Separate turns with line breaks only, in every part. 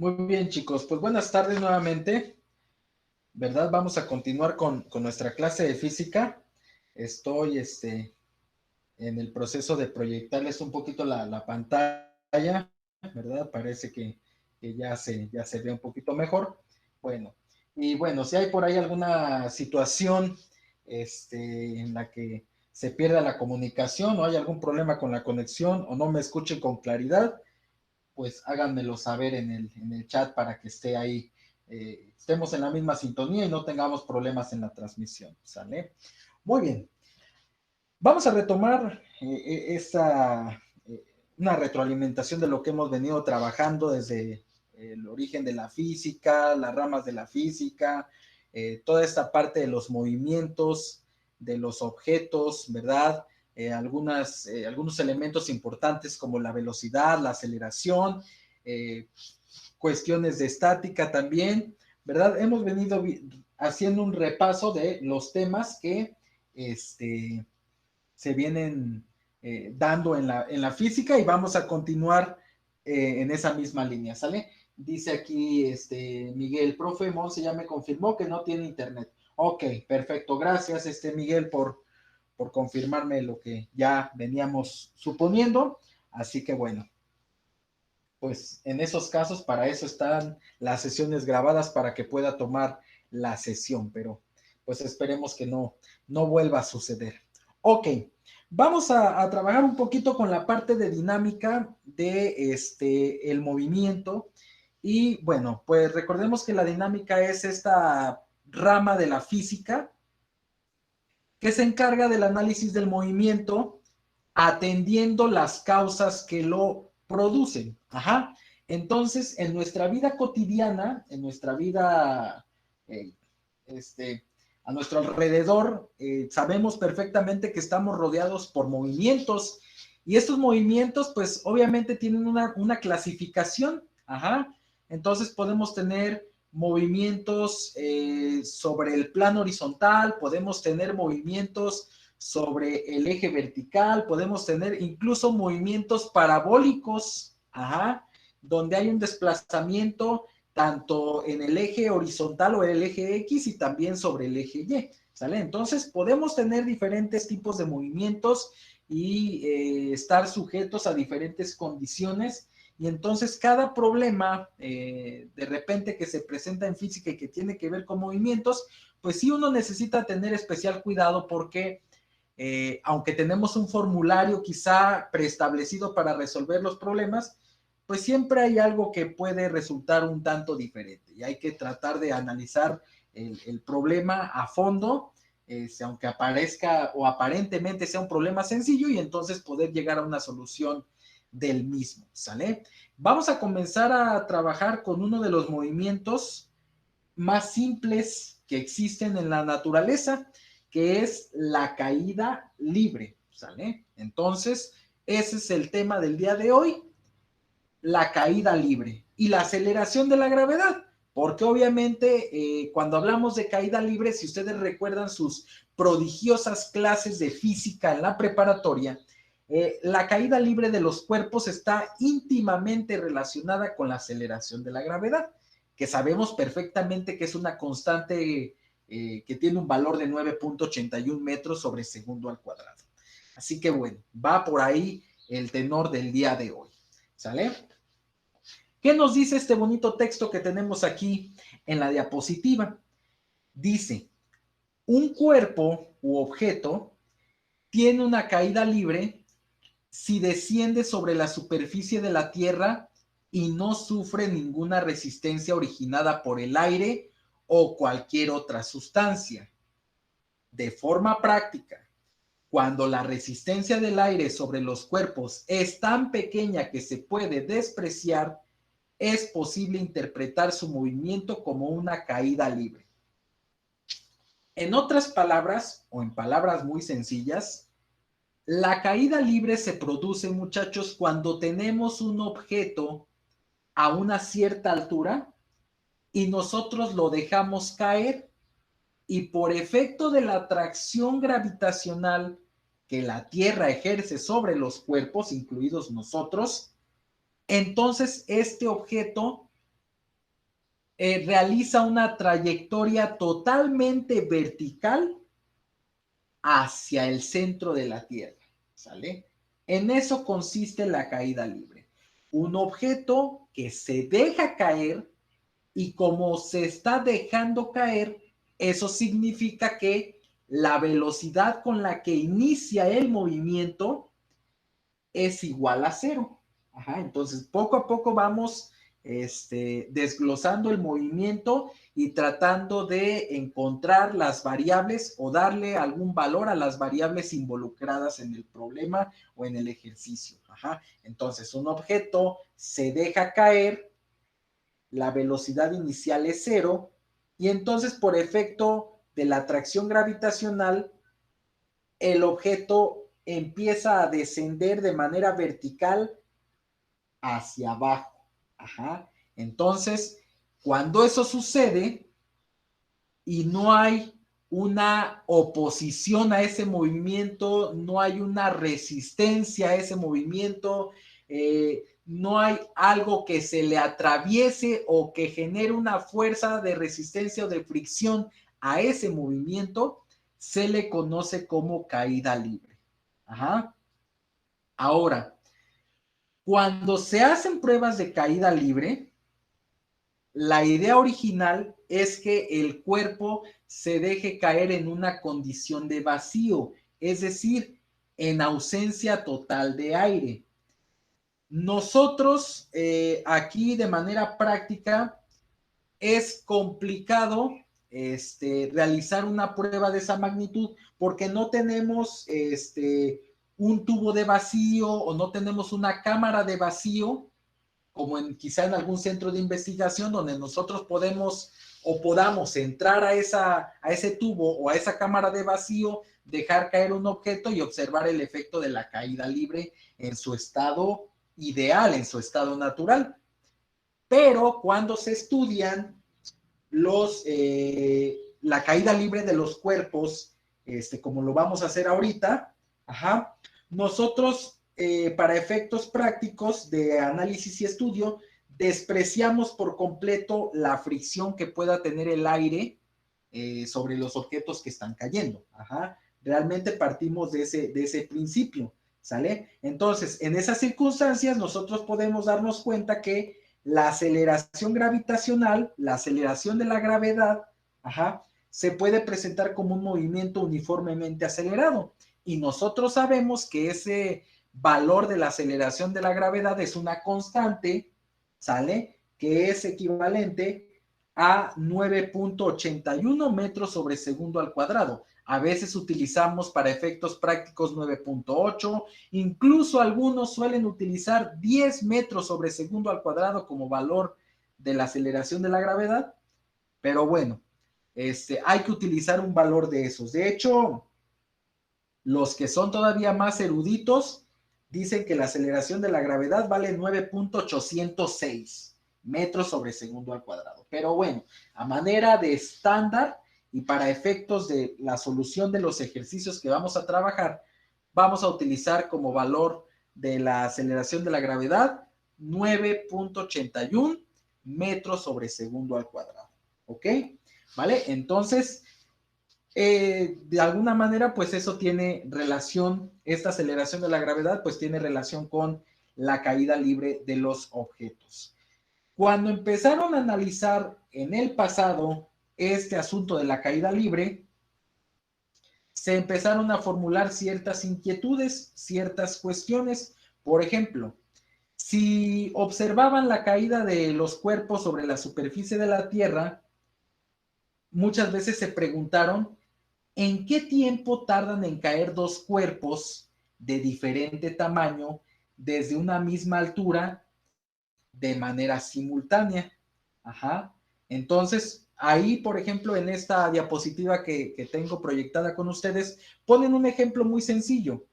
Muy bien, chicos. Pues buenas tardes nuevamente, ¿verdad? Vamos a continuar con nuestra clase de física. Estoy en el proceso de proyectarles un poquito la pantalla, ¿verdad? Parece que ya se ve un poquito mejor. Bueno, y bueno, si hay por ahí alguna situación en la que se pierda la comunicación o hay algún problema con la conexión o no me escuchen con claridad, pues háganmelo saber en el chat para que esté ahí, estemos en la misma sintonía y no tengamos problemas en la transmisión, ¿sale? Muy bien, vamos a retomar una retroalimentación de lo que hemos venido trabajando desde el origen de la física, las ramas de la física, toda esta parte de los movimientos, de los objetos, ¿verdad? Algunos elementos importantes como la velocidad, la aceleración, eh, cuestiones de estática también, ¿verdad? Hemos venido haciendo un repaso de los temas que se vienen dando en la física y vamos a continuar en esa misma línea, ¿sale? Dice aquí Miguel, profe Monse ya me confirmó que no tiene internet. Ok, perfecto, gracias Miguel por confirmarme lo que ya veníamos suponiendo. Así que bueno, pues en esos casos para eso están las sesiones grabadas para que pueda tomar la sesión, pero pues esperemos que no vuelva a suceder. Ok, vamos a trabajar un poquito con la parte de dinámica de el movimiento y bueno, pues recordemos que la dinámica es esta rama de la física que se encarga del análisis del movimiento atendiendo las causas que lo producen. Ajá. Entonces, en nuestra vida cotidiana, en nuestra vida, eh, este, a nuestro alrededor, sabemos perfectamente que estamos rodeados por movimientos y estos movimientos, pues obviamente tienen una clasificación. Ajá. Entonces podemos tener movimientos sobre el plano horizontal, podemos tener movimientos sobre el eje vertical, podemos tener incluso movimientos parabólicos, ajá, donde hay un desplazamiento tanto en el eje horizontal o el eje X y también sobre el eje Y, ¿sale? Entonces podemos tener diferentes tipos de movimientos y estar sujetos a diferentes condiciones y entonces cada problema de repente que se presenta en física y que tiene que ver con movimientos, pues sí uno necesita tener especial cuidado porque aunque tenemos un formulario quizá preestablecido para resolver los problemas, pues siempre hay algo que puede resultar un tanto diferente y hay que tratar de analizar el problema a fondo, aunque aparezca o aparentemente sea un problema sencillo y entonces poder llegar a una solución del mismo, ¿sale? Vamos a comenzar a trabajar con uno de los movimientos más simples que existen en la naturaleza, que es la caída libre, ¿sale? Entonces, ese es el tema del día de hoy, la caída libre y la aceleración de la gravedad, porque obviamente cuando hablamos de caída libre, si ustedes recuerdan sus prodigiosas clases de física en la preparatoria, la caída libre de los cuerpos está íntimamente relacionada con la aceleración de la gravedad, que sabemos perfectamente que es una constante que tiene un valor de 9.81 metros sobre segundo al cuadrado. Así que bueno, va por ahí el tenor del día de hoy. ¿Sale? ¿Qué nos dice este bonito texto que tenemos aquí en la diapositiva? Dice, un cuerpo u objeto tiene una caída libre si desciende sobre la superficie de la Tierra y no sufre ninguna resistencia originada por el aire o cualquier otra sustancia. De forma práctica, cuando la resistencia del aire sobre los cuerpos es tan pequeña que se puede despreciar, es posible interpretar su movimiento como una caída libre. En otras palabras, o en palabras muy sencillas, la caída libre se produce, muchachos, cuando tenemos un objeto a una cierta altura y nosotros lo dejamos caer y por efecto de la atracción gravitacional que la Tierra ejerce sobre los cuerpos, incluidos nosotros, entonces este objeto realiza una trayectoria totalmente vertical hacia el centro de la Tierra, ¿sale? En eso consiste la caída libre. Un objeto que se deja caer y como se está dejando caer, eso significa que la velocidad con la que inicia el movimiento es igual a cero. Ajá, entonces, poco a poco vamos desglosando el movimiento y tratando de encontrar las variables o darle algún valor a las variables involucradas en el problema o en el ejercicio. Ajá, entonces, un objeto se deja caer, la velocidad inicial es cero y entonces por efecto de la atracción gravitacional, el objeto empieza a descender de manera vertical hacia abajo. Ajá. Entonces, cuando eso sucede y no hay una oposición a ese movimiento, no hay una resistencia a ese movimiento, no hay algo que se le atraviese o que genere una fuerza de resistencia o de fricción a ese movimiento, se le conoce como caída libre. Ajá. Ahora, cuando se hacen pruebas de caída libre, la idea original es que el cuerpo se deje caer en una condición de vacío, es decir, en ausencia total de aire. Nosotros aquí de manera práctica es complicado realizar una prueba de esa magnitud porque no tenemos un tubo de vacío o no tenemos una cámara de vacío como quizá en algún centro de investigación donde nosotros podemos o podamos entrar a ese tubo o a esa cámara de vacío, dejar caer un objeto y observar el efecto de la caída libre en su estado ideal, en su estado natural. Pero cuando se estudian la caída libre de los cuerpos, como lo vamos a hacer ahorita, ajá, nosotros para efectos prácticos de análisis y estudio, despreciamos por completo la fricción que pueda tener el aire sobre los objetos que están cayendo. Ajá. Realmente partimos de ese principio, ¿sale? Entonces, en esas circunstancias, nosotros podemos darnos cuenta que la aceleración gravitacional, la aceleración de la gravedad, ajá, se puede presentar como un movimiento uniformemente acelerado. Y nosotros sabemos que ese valor de la aceleración de la gravedad es una constante, ¿sale? Que es equivalente a 9.81 metros sobre segundo al cuadrado. A veces utilizamos para efectos prácticos 9.8, incluso algunos suelen utilizar 10 metros sobre segundo al cuadrado como valor de la aceleración de la gravedad, pero bueno, hay que utilizar un valor de esos. De hecho, los que son todavía más eruditos dicen que la aceleración de la gravedad vale 9.806 metros sobre segundo al cuadrado. Pero bueno, a manera de estándar y para efectos de la solución de los ejercicios que vamos a trabajar, vamos a utilizar como valor de la aceleración de la gravedad 9.81 metros sobre segundo al cuadrado. ¿Ok? ¿Vale? Entonces, de alguna manera, pues eso tiene relación, esta aceleración de la gravedad, pues tiene relación con la caída libre de los objetos. Cuando empezaron a analizar en el pasado este asunto de la caída libre, se empezaron a formular ciertas inquietudes, ciertas cuestiones. Por ejemplo, si observaban la caída de los cuerpos sobre la superficie de la Tierra, muchas veces se preguntaron ¿en qué tiempo tardan en caer dos cuerpos de diferente tamaño desde una misma altura de manera simultánea? Ajá. Entonces, ahí, por ejemplo, en esta diapositiva que tengo proyectada con ustedes, ponen un ejemplo muy sencillo.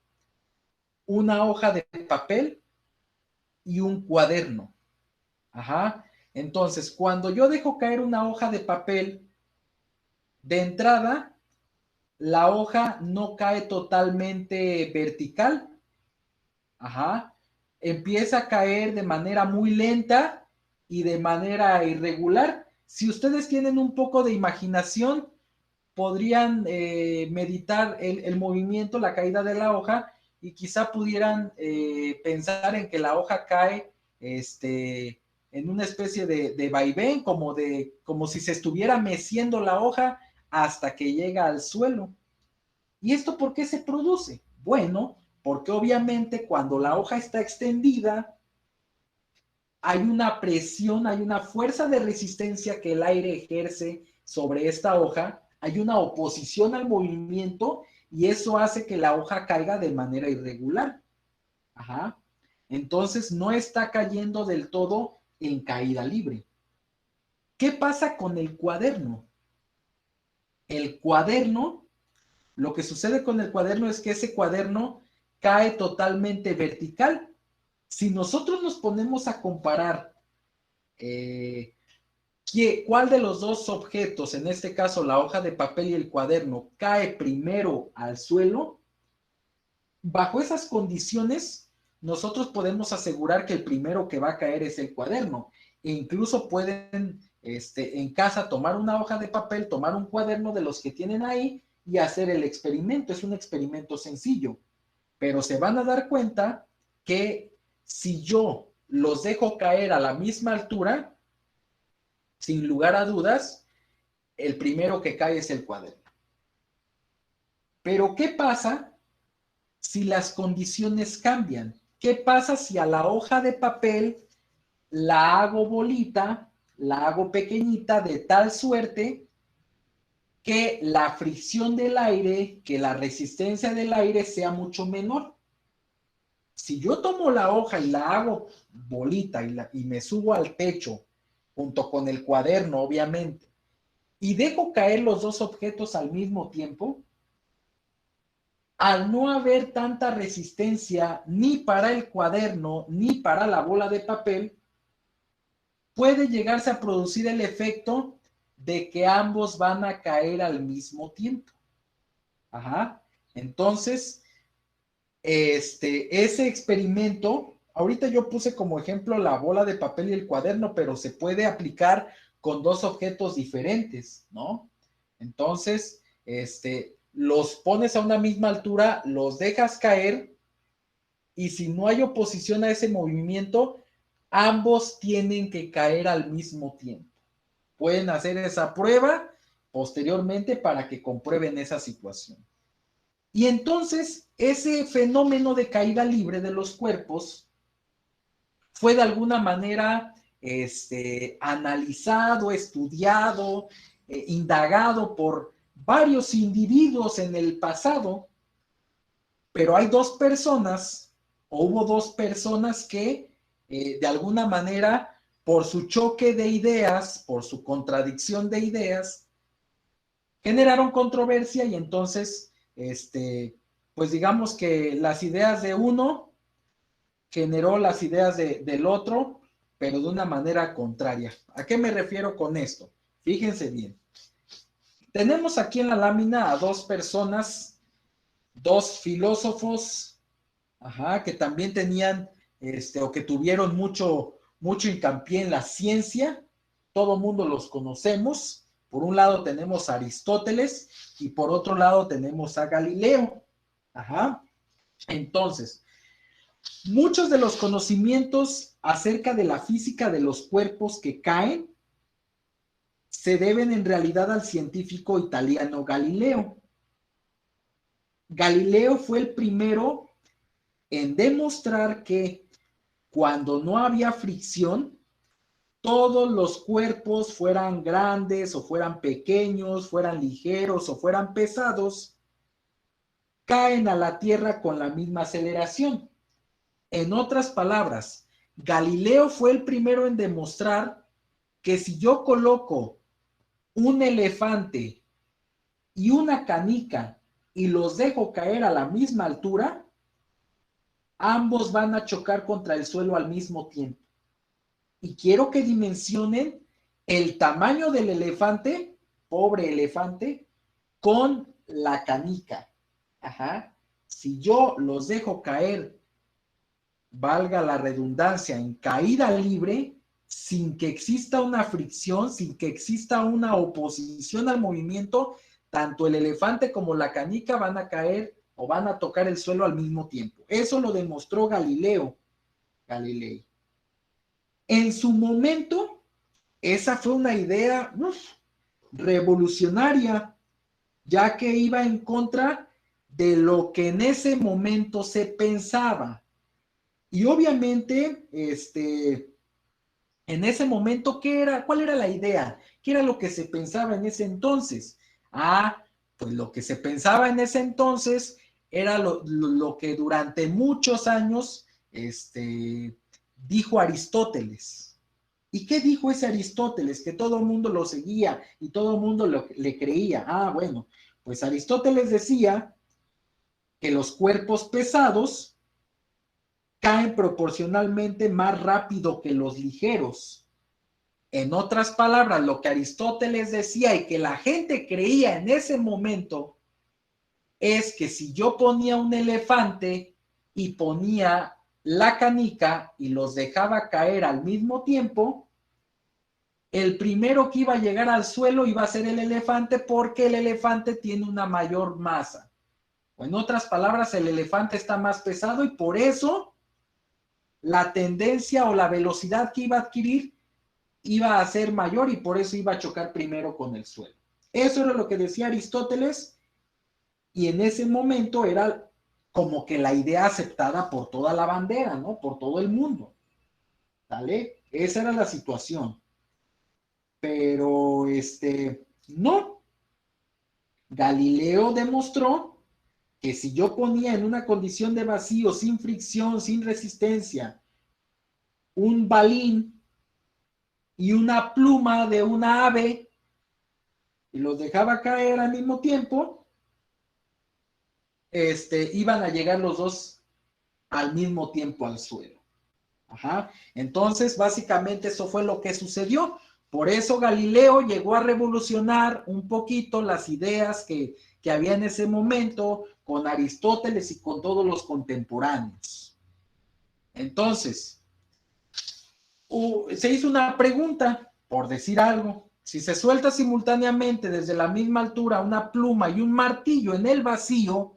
Una hoja de papel y un cuaderno. Ajá. Entonces, cuando yo dejo caer una hoja de papel, de entrada, la hoja no cae totalmente vertical. Ajá. Empieza a caer de manera muy lenta y de manera irregular. Si ustedes tienen un poco de imaginación, podrían meditar el movimiento, la caída de la hoja, y quizá pudieran pensar en que la hoja cae en una especie de vaivén, como si se estuviera meciendo la hoja hasta que llega al suelo. ¿Y esto por qué se produce? Bueno, porque obviamente cuando la hoja está extendida, hay una presión, hay una fuerza de resistencia que el aire ejerce sobre esta hoja, hay una oposición al movimiento y eso hace que la hoja caiga de manera irregular. Ajá. Entonces no está cayendo del todo en caída libre. ¿Qué pasa con el cuaderno? El cuaderno, lo que sucede con el cuaderno es que ese cuaderno cae totalmente vertical. Si nosotros nos ponemos a comparar ¿cuál de los dos objetos, en este caso la hoja de papel y el cuaderno, cae primero al suelo? Bajo esas condiciones, nosotros podemos asegurar que el primero que va a caer es el cuaderno. E incluso pueden en casa tomar una hoja de papel, tomar un cuaderno de los que tienen ahí y hacer el experimento. Es un experimento sencillo, pero se van a dar cuenta que si yo los dejo caer a la misma altura, sin lugar a dudas, el primero que cae es el cuaderno. Pero ¿qué pasa si las condiciones cambian? ¿Qué pasa si a la hoja de papel la hago bolita, la hago pequeñita de tal suerte que la fricción del aire, que la resistencia del aire sea mucho menor? Si yo tomo la hoja y la hago bolita y me subo al techo, junto con el cuaderno, obviamente, y dejo caer los dos objetos al mismo tiempo, al no haber tanta resistencia ni para el cuaderno ni para la bola de papel, puede llegarse a producir el efecto de que ambos van a caer al mismo tiempo. Ajá. Entonces, ese experimento, ahorita yo puse como ejemplo la bola de papel y el cuaderno, pero se puede aplicar con dos objetos diferentes, ¿no? Entonces, los pones a una misma altura, los dejas caer y si no hay oposición a ese movimiento, ambos tienen que caer al mismo tiempo. Pueden hacer esa prueba posteriormente para que comprueben esa situación. Y entonces, ese fenómeno de caída libre de los cuerpos fue de alguna manera analizado, estudiado, indagado por varios individuos en el pasado, pero hay dos personas, o hubo dos personas que de alguna manera, por su choque de ideas, por su contradicción de ideas, generaron controversia y entonces, pues digamos que las ideas de uno generó las ideas del otro, pero de una manera contraria. ¿A qué me refiero con esto? Fíjense bien. Tenemos aquí en la lámina a dos personas, dos filósofos, que también tenían, o que tuvieron mucho hincapié en la ciencia. Todo mundo los conocemos. Por un lado tenemos a Aristóteles y por otro lado tenemos a Galileo. Entonces, muchos de los conocimientos acerca de la física de los cuerpos que caen se deben en realidad al científico italiano Galileo. Galileo fue el primero en demostrar que cuando no había fricción, todos los cuerpos, fueran grandes o fueran pequeños, fueran ligeros o fueran pesados, caen a la Tierra con la misma aceleración. En otras palabras, Galileo fue el primero en demostrar que si yo coloco un elefante y una canica y los dejo caer a la misma altura, ambos van a chocar contra el suelo al mismo tiempo. Y quiero que dimensionen el tamaño del elefante, pobre elefante, con la canica. Si yo los dejo caer, valga la redundancia, en caída libre, sin que exista una fricción, sin que exista una oposición al movimiento, tanto el elefante como la canica van a caer o van a tocar el suelo al mismo tiempo. Eso lo demostró Galilei. En su momento, esa fue una idea revolucionaria, ya que iba en contra de lo que en ese momento se pensaba. Y obviamente, en ese momento, ¿cuál era la idea? ¿Qué era lo que se pensaba en ese entonces? Pues lo que se pensaba en ese entonces era lo que durante muchos años dijo Aristóteles. ¿Y qué dijo ese Aristóteles? Que todo el mundo lo seguía y todo el mundo le creía. Bueno, pues Aristóteles decía que los cuerpos pesados caen proporcionalmente más rápido que los ligeros. En otras palabras, lo que Aristóteles decía y que la gente creía en ese momento es que si yo ponía un elefante y ponía la canica y los dejaba caer al mismo tiempo, el primero que iba a llegar al suelo iba a ser el elefante porque el elefante tiene una mayor masa. O en otras palabras, el elefante está más pesado y por eso la tendencia o la velocidad que iba a adquirir iba a ser mayor y por eso iba a chocar primero con el suelo. Eso era lo que decía Aristóteles y en ese momento era como que la idea aceptada por toda la bandera, ¿no? Por todo el mundo. ¿Vale? Esa era la situación. Pero no. Galileo demostró que si yo ponía en una condición de vacío, sin fricción, sin resistencia, un balín y una pluma de una ave y los dejaba caer al mismo tiempo, iban a llegar los dos al mismo tiempo al suelo. Ajá. Entonces, básicamente eso fue lo que sucedió. Por eso Galileo llegó a revolucionar un poquito las ideas que había en ese momento con Aristóteles y con todos los contemporáneos. Entonces, se hizo una pregunta, por decir algo. Si se suelta simultáneamente desde la misma altura una pluma y un martillo en el vacío,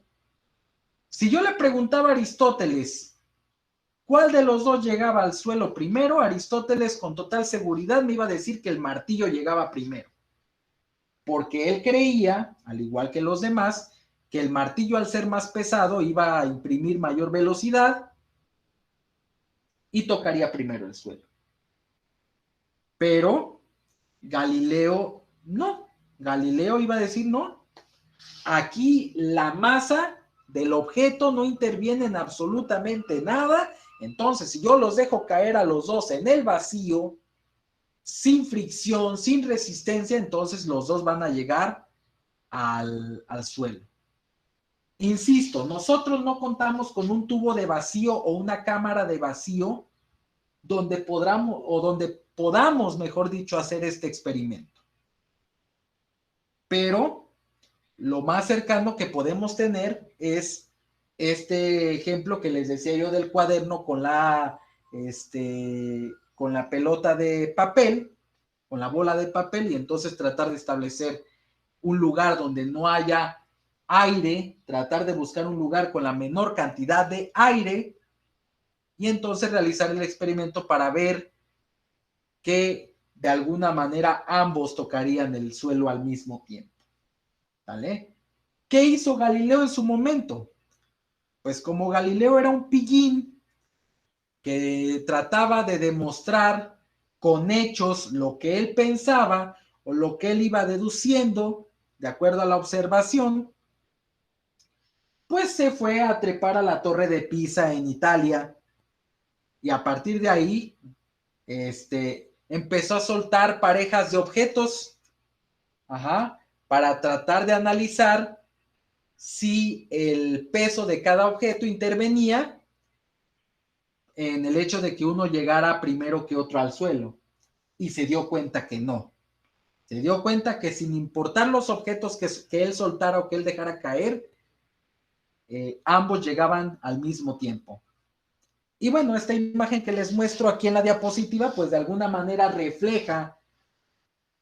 si yo le preguntaba a Aristóteles cuál de los dos llegaba al suelo primero, Aristóteles con total seguridad me iba a decir que el martillo llegaba primero. Porque él creía, al igual que los demás, que el martillo al ser más pesado iba a imprimir mayor velocidad y tocaría primero el suelo. Pero Galileo no. Galileo iba a decir no. Aquí la masa del objeto no interviene en absolutamente nada. Entonces, si yo los dejo caer a los dos en el vacío, sin fricción, sin resistencia, entonces los dos van a llegar al suelo. Insisto, nosotros no contamos con un tubo de vacío o una cámara de vacío donde podamos, mejor dicho, hacer este experimento. Pero lo más cercano que podemos tener es este ejemplo que les decía yo del cuaderno con la pelota de papel, con la bola de papel, y entonces tratar de establecer un lugar donde no haya aire, tratar de buscar un lugar con la menor cantidad de aire y entonces realizar el experimento para ver que de alguna manera ambos tocarían el suelo al mismo tiempo. ¿Vale? ¿Qué hizo Galileo en su momento? Pues como Galileo era un pillín que trataba de demostrar con hechos lo que él pensaba o lo que él iba deduciendo de acuerdo a la observación, pues se fue a trepar a la Torre de Pisa en Italia y a partir de ahí empezó a soltar parejas de objetos, para tratar de analizar si el peso de cada objeto intervenía en el hecho de que uno llegara primero que otro al suelo. Y se dio cuenta que no. Se dio cuenta que sin importar los objetos que él soltara o que él dejara caer, ambos llegaban al mismo tiempo. Y bueno, esta imagen que les muestro aquí en la diapositiva, pues de alguna manera refleja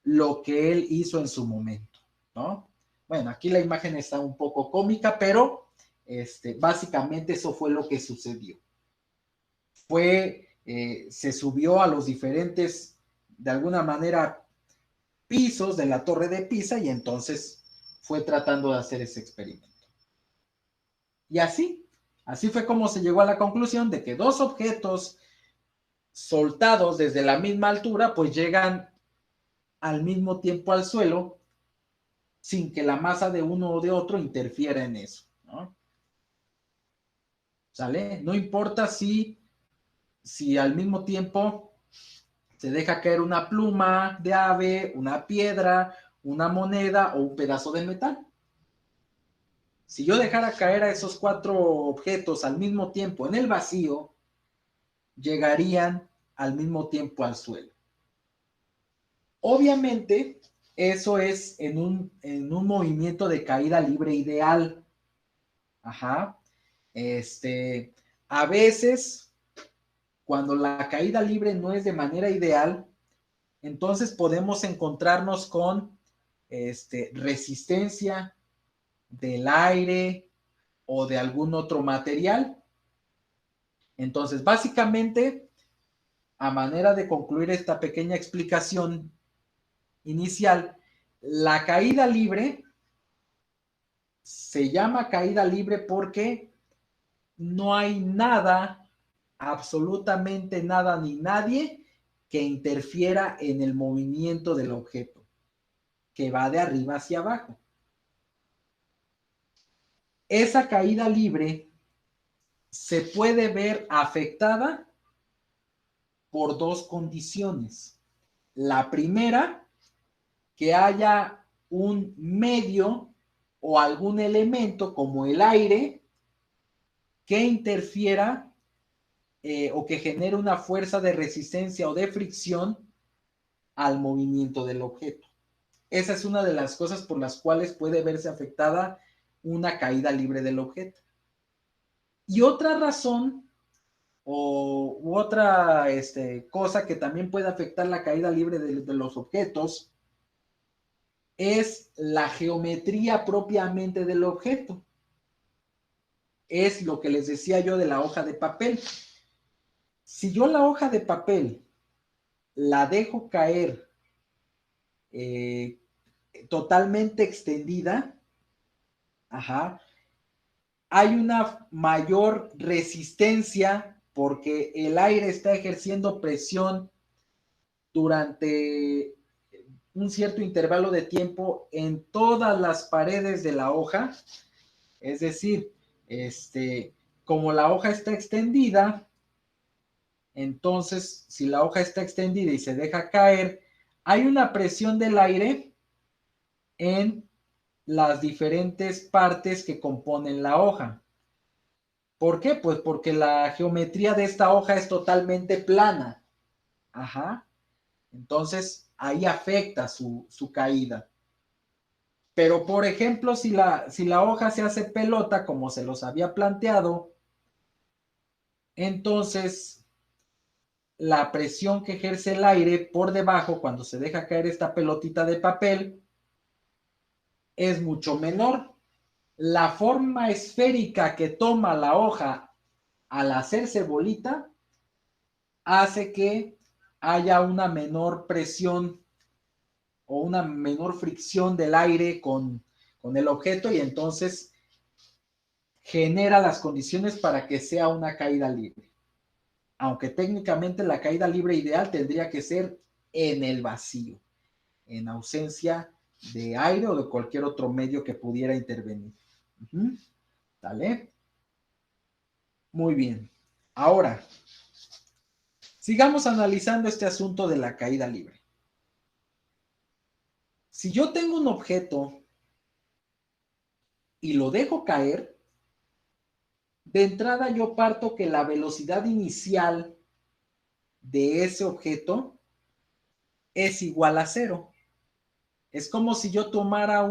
lo que él hizo en su momento, ¿no? Bueno, aquí la imagen está un poco cómica, pero básicamente eso fue lo que sucedió. Se subió a los diferentes, de alguna manera, pisos de la Torre de Pisa y entonces fue tratando de hacer ese experimento. Y así fue como se llegó a la conclusión de que dos objetos soltados desde la misma altura, pues llegan al mismo tiempo al suelo sin que la masa de uno o de otro interfiera en eso, ¿no? ¿Sale? No importa si al mismo tiempo se deja caer una pluma de ave, una piedra, una moneda o un pedazo de metal. Si yo dejara caer a esos 4 objetos al mismo tiempo en el vacío, llegarían al mismo tiempo al suelo. Obviamente, eso es en un movimiento de caída libre ideal. Ajá. A veces, cuando la caída libre no es de manera ideal, entonces podemos encontrarnos con resistencia del aire o de algún otro material. Entonces, básicamente, a manera de concluir esta pequeña explicación inicial, la caída libre se llama caída libre porque no hay nada, absolutamente nada ni nadie que interfiera en el movimiento del objeto, que va de arriba hacia abajo. Esa caída libre se puede ver afectada por dos condiciones. La primera, que haya un medio o algún elemento como el aire que interfiera o que genere una fuerza de resistencia o de fricción al movimiento del objeto. Esa es una de las cosas por las cuales puede verse afectada una caída libre del objeto. Y otra razón u otra cosa que también puede afectar la caída libre de los objetos es la geometría propiamente del objeto. Es lo que les decía yo de la hoja de papel. Si yo la hoja de papel la dejo caer totalmente extendida, ajá, hay una mayor resistencia porque el aire está ejerciendo presión durante un cierto intervalo de tiempo en todas las paredes de la hoja. Es decir, como la hoja está extendida, entonces si la hoja está extendida y se deja caer, hay una presión del aire en las diferentes partes que componen la hoja. ¿Por qué? Pues porque la geometría de esta hoja es totalmente plana. Ajá. Entonces, ahí afecta su caída. Pero, por ejemplo, si la hoja se hace pelota, como se los había planteado, entonces la presión que ejerce el aire por debajo cuando se deja caer esta pelotita de papel es mucho menor. La forma esférica que toma la hoja al hacerse bolita hace que haya una menor presión o una menor fricción del aire con el objeto y entonces genera las condiciones para que sea una caída libre. Aunque técnicamente la caída libre ideal tendría que ser en el vacío, en ausencia de aire o de cualquier otro medio que pudiera intervenir. ¿Vale? Muy bien. Ahora, sigamos analizando este asunto de la caída libre. Si yo tengo un objeto y lo dejo caer, de entrada yo parto que la velocidad inicial de ese objeto es igual a 0. Es como si yo tomara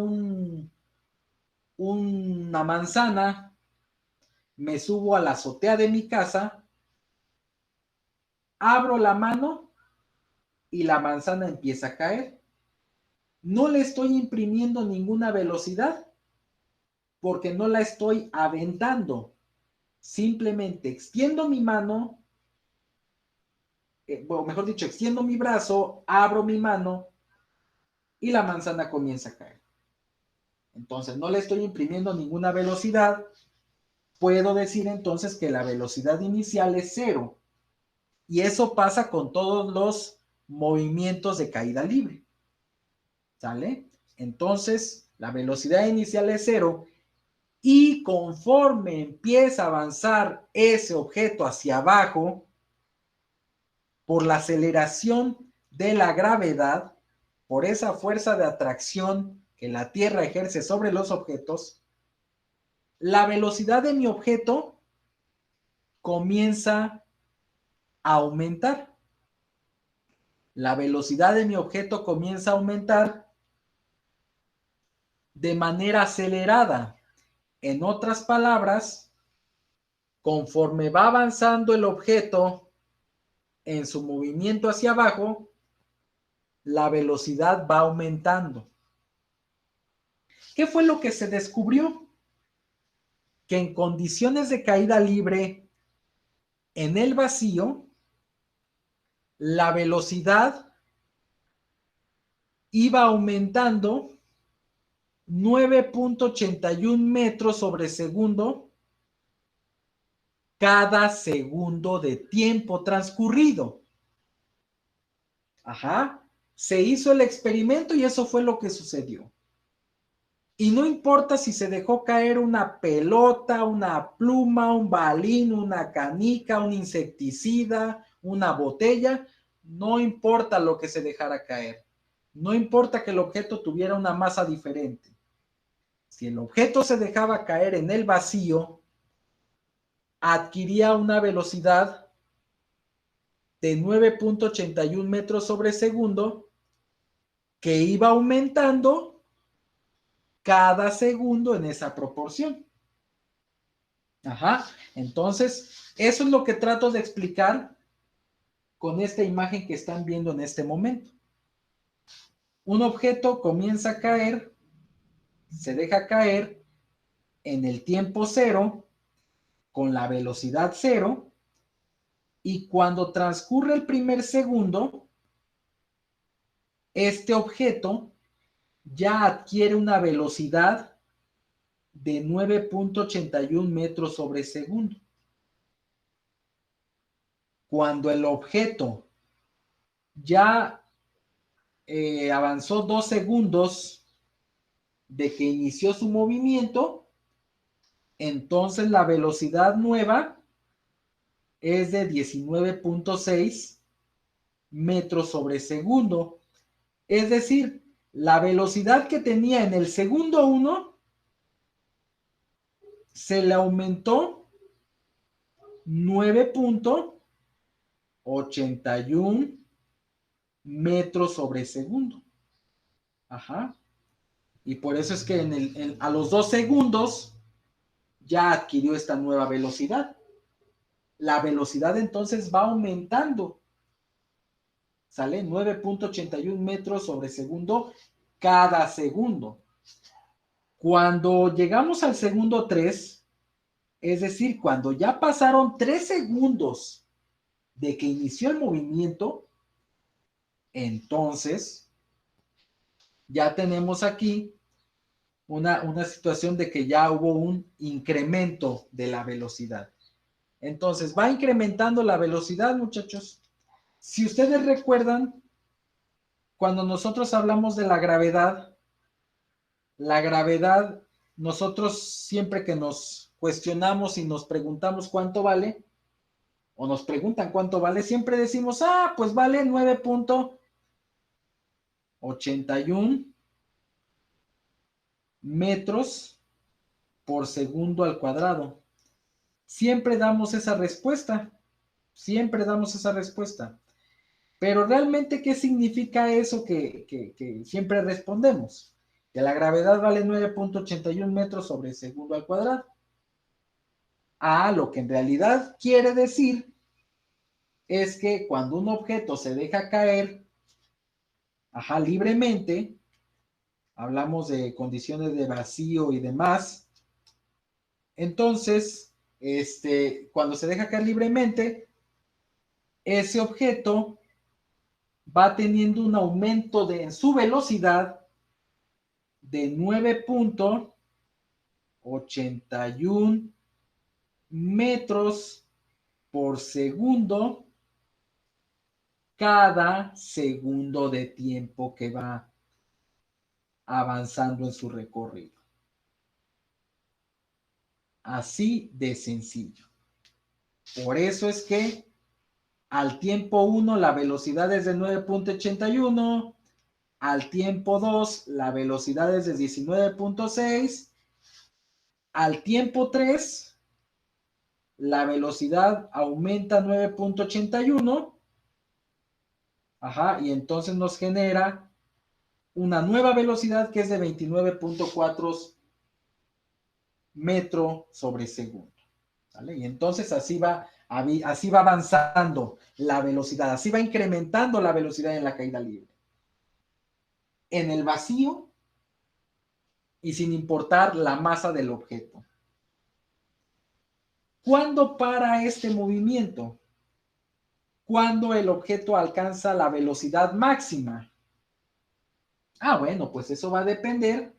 una manzana, me subo a la azotea de mi casa abro la mano y la manzana empieza a caer. No le estoy imprimiendo ninguna velocidad porque no la estoy aventando. Simplemente extiendo mi mano, o mejor dicho, extiendo mi brazo, abro mi mano y la manzana comienza a caer. Entonces no le estoy imprimiendo ninguna velocidad. Puedo decir entonces que la velocidad inicial es 0. Y eso pasa con todos los movimientos de caída libre. ¿Sale? Entonces, la velocidad inicial es 0 y conforme empieza a avanzar ese objeto hacia abajo, por la aceleración de la gravedad, por esa fuerza de atracción que la Tierra ejerce sobre los objetos, la velocidad de mi objeto comienza a aumentar. La velocidad de mi objeto comienza a aumentar de manera acelerada. En otras palabras, conforme va avanzando el objeto en su movimiento hacia abajo, la velocidad va aumentando. ¿Qué fue lo que se descubrió? Que en condiciones de caída libre en el vacío, la velocidad iba aumentando 9.81 metros sobre segundo cada segundo de tiempo transcurrido. Ajá, se hizo el experimento y eso fue lo que sucedió. Y no importa si se dejó caer una pelota, una pluma, un balín, una canica, un insecticida, una botella, no importa lo que se dejara caer. No importa que el objeto tuviera una masa diferente. Si el objeto se dejaba caer en el vacío, adquiría una velocidad de 9.81 metros sobre segundo que iba aumentando cada segundo en esa proporción. Ajá, entonces eso es lo que trato de explicar con esta imagen que están viendo en este momento. Un objeto comienza a caer, se deja caer en el tiempo 0, con la velocidad 0, y cuando transcurre el primer segundo, este objeto ya adquiere una velocidad de 9.81 metros sobre segundo. Cuando el objeto ya avanzó 2 segundos de que inició su movimiento, entonces la velocidad nueva es de 19.6 metros sobre segundo. Es decir, la velocidad que tenía en el segundo 1 se le aumentó 9.81 metros sobre segundo. Ajá. Y por eso es que a los 2 segundos ya adquirió esta nueva velocidad. La velocidad entonces va aumentando. ¿Sale? 9.81 metros sobre segundo cada segundo. Cuando llegamos al segundo 3, es decir, cuando ya pasaron 3 segundos de que inició el movimiento, entonces ya tenemos aquí una situación de que ya hubo un incremento de la velocidad. Entonces va incrementando la velocidad, muchachos. Si ustedes recuerdan, cuando nosotros hablamos de la gravedad, nosotros siempre que nos cuestionamos y nos preguntamos cuánto vale, o nos preguntan cuánto vale, siempre decimos, pues vale 9.81 metros por segundo al cuadrado. Siempre damos esa respuesta, siempre damos esa respuesta. Pero realmente, ¿qué significa eso que siempre respondemos? Que la gravedad vale 9.81 metros sobre segundo al cuadrado. Lo que en realidad quiere decir es que cuando un objeto se deja caer, libremente, hablamos de condiciones de vacío y demás, entonces, cuando se deja caer libremente, ese objeto va teniendo un aumento en su velocidad de 9.81 metros por segundo cada segundo de tiempo que va avanzando en su recorrido. Así de sencillo. Por eso es que al tiempo 1 la velocidad es de 9.81, al tiempo 2 la velocidad es de 19.6, al tiempo 3 la velocidad aumenta 9.81, y entonces nos genera una nueva velocidad que es de 29.4 metros sobre segundo. ¿Vale? Y entonces así va avanzando la velocidad, así va incrementando la velocidad en la caída libre. En el vacío y sin importar la masa del objeto. ¿Cuándo para este movimiento? Cuando el objeto alcanza la velocidad máxima. Bueno, pues eso va a depender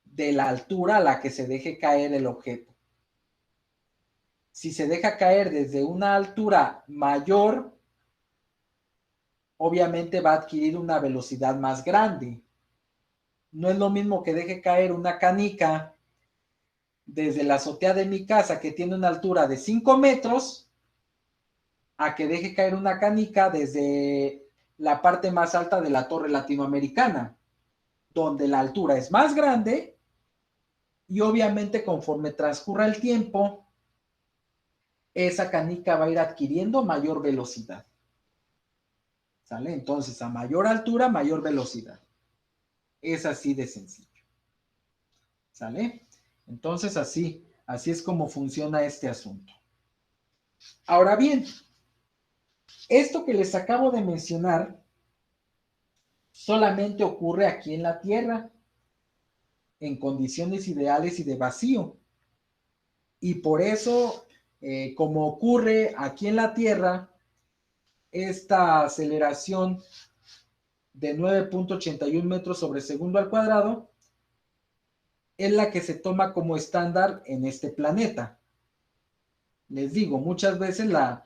de la altura a la que se deje caer el objeto. Si se deja caer desde una altura mayor, obviamente va a adquirir una velocidad más grande. No es lo mismo que deje caer una canica desde la azotea de mi casa que tiene una altura de 5 metros a que deje caer una canica desde la parte más alta de la torre latinoamericana, donde la altura es más grande y obviamente conforme transcurra el tiempo, esa canica va a ir adquiriendo mayor velocidad. ¿Sale? Entonces, a mayor altura, mayor velocidad. Es así de sencillo. ¿Sale? Entonces, así es como funciona este asunto. Ahora bien, esto que les acabo de mencionar solamente ocurre aquí en la Tierra, en condiciones ideales y de vacío. Y por eso, como ocurre aquí en la Tierra, esta aceleración de 9.81 metros sobre segundo al cuadrado es la que se toma como estándar en este planeta. Les digo, muchas veces la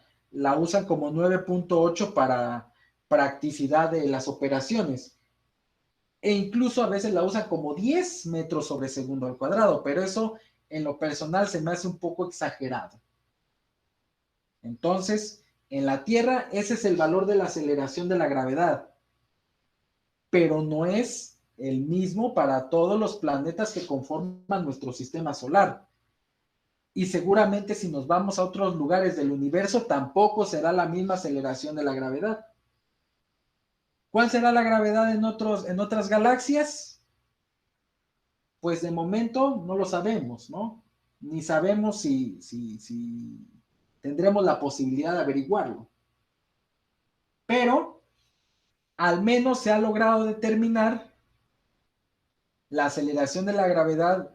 usan como 9.8 para practicidad de las operaciones. E incluso a veces la usan como 10 metros sobre segundo al cuadrado, pero eso en lo personal se me hace un poco exagerado. Entonces, en la Tierra ese es el valor de la aceleración de la gravedad, pero no es el mismo para todos los planetas que conforman nuestro sistema solar. Y seguramente si nos vamos a otros lugares del universo, tampoco será la misma aceleración de la gravedad. ¿Cuál será la gravedad en otras galaxias? Pues de momento no lo sabemos, ¿no? Ni sabemos si tendremos la posibilidad de averiguarlo. Pero al menos se ha logrado determinar la aceleración de la gravedad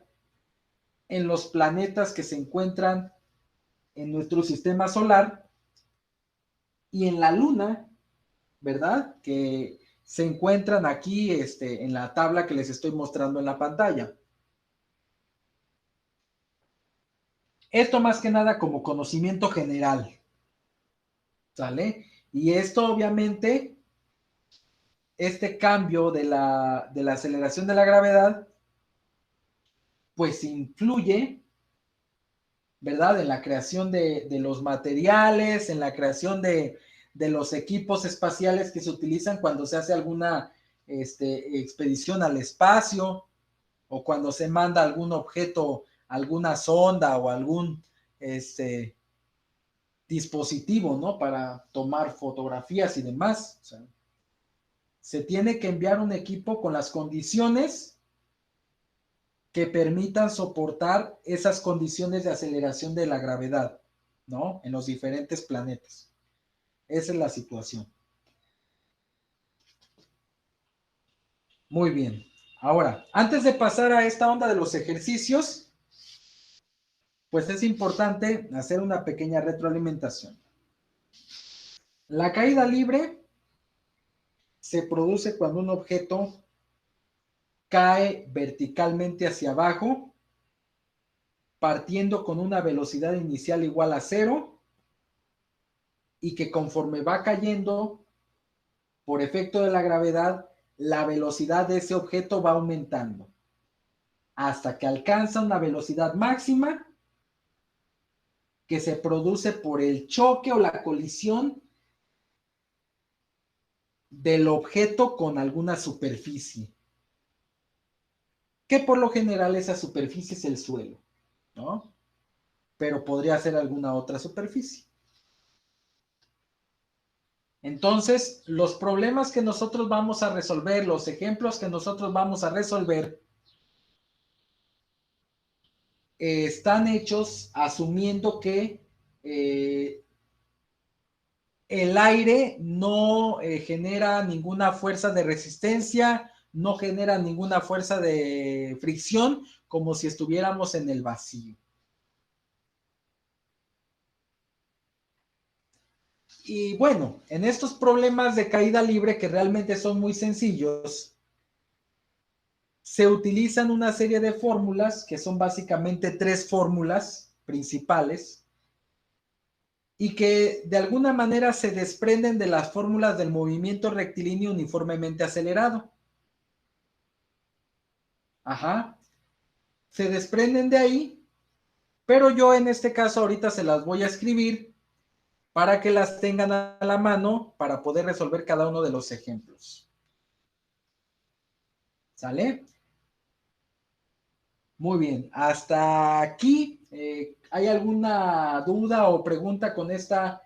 en los planetas que se encuentran en nuestro sistema solar y en la Luna, ¿verdad? Que se encuentran aquí en la tabla que les estoy mostrando en la pantalla. Esto más que nada como conocimiento general, ¿sale? Y esto obviamente, este cambio de la aceleración de la gravedad, pues influye, ¿verdad? En la creación de los materiales, en la creación de los equipos espaciales que se utilizan cuando se hace alguna expedición al espacio o cuando se manda algún objeto, alguna sonda o algún dispositivo, ¿no? Para tomar fotografías y demás. O sea, se tiene que enviar un equipo con las condiciones que permitan soportar esas condiciones de aceleración de la gravedad, ¿no? En los diferentes planetas. Esa es la situación. Muy bien. Ahora, antes de pasar a esta onda de los ejercicios, pues es importante hacer una pequeña retroalimentación. La caída libre se produce cuando un objeto cae verticalmente hacia abajo, partiendo con una velocidad inicial igual a 0, y que conforme va cayendo, por efecto de la gravedad, la velocidad de ese objeto va aumentando hasta que alcanza una velocidad máxima que se produce por el choque o la colisión del objeto con alguna superficie, que por lo general esa superficie es el suelo, ¿no? Pero podría ser alguna otra superficie. Entonces, los problemas que nosotros vamos a resolver, los ejemplos que nosotros vamos a resolver, están hechos asumiendo que el aire no genera ninguna fuerza de resistencia, no genera ninguna fuerza de fricción, como si estuviéramos en el vacío. Y bueno, en estos problemas de caída libre, que realmente son muy sencillos, se utilizan una serie de fórmulas, que son básicamente 3 fórmulas principales, y que de alguna manera se desprenden de las fórmulas del movimiento rectilíneo uniformemente acelerado. Ajá. Se desprenden de ahí, pero yo en este caso ahorita se las voy a escribir para que las tengan a la mano para poder resolver cada uno de los ejemplos. ¿Sale? Muy bien. Hasta aquí, ¿hay alguna duda o pregunta con esta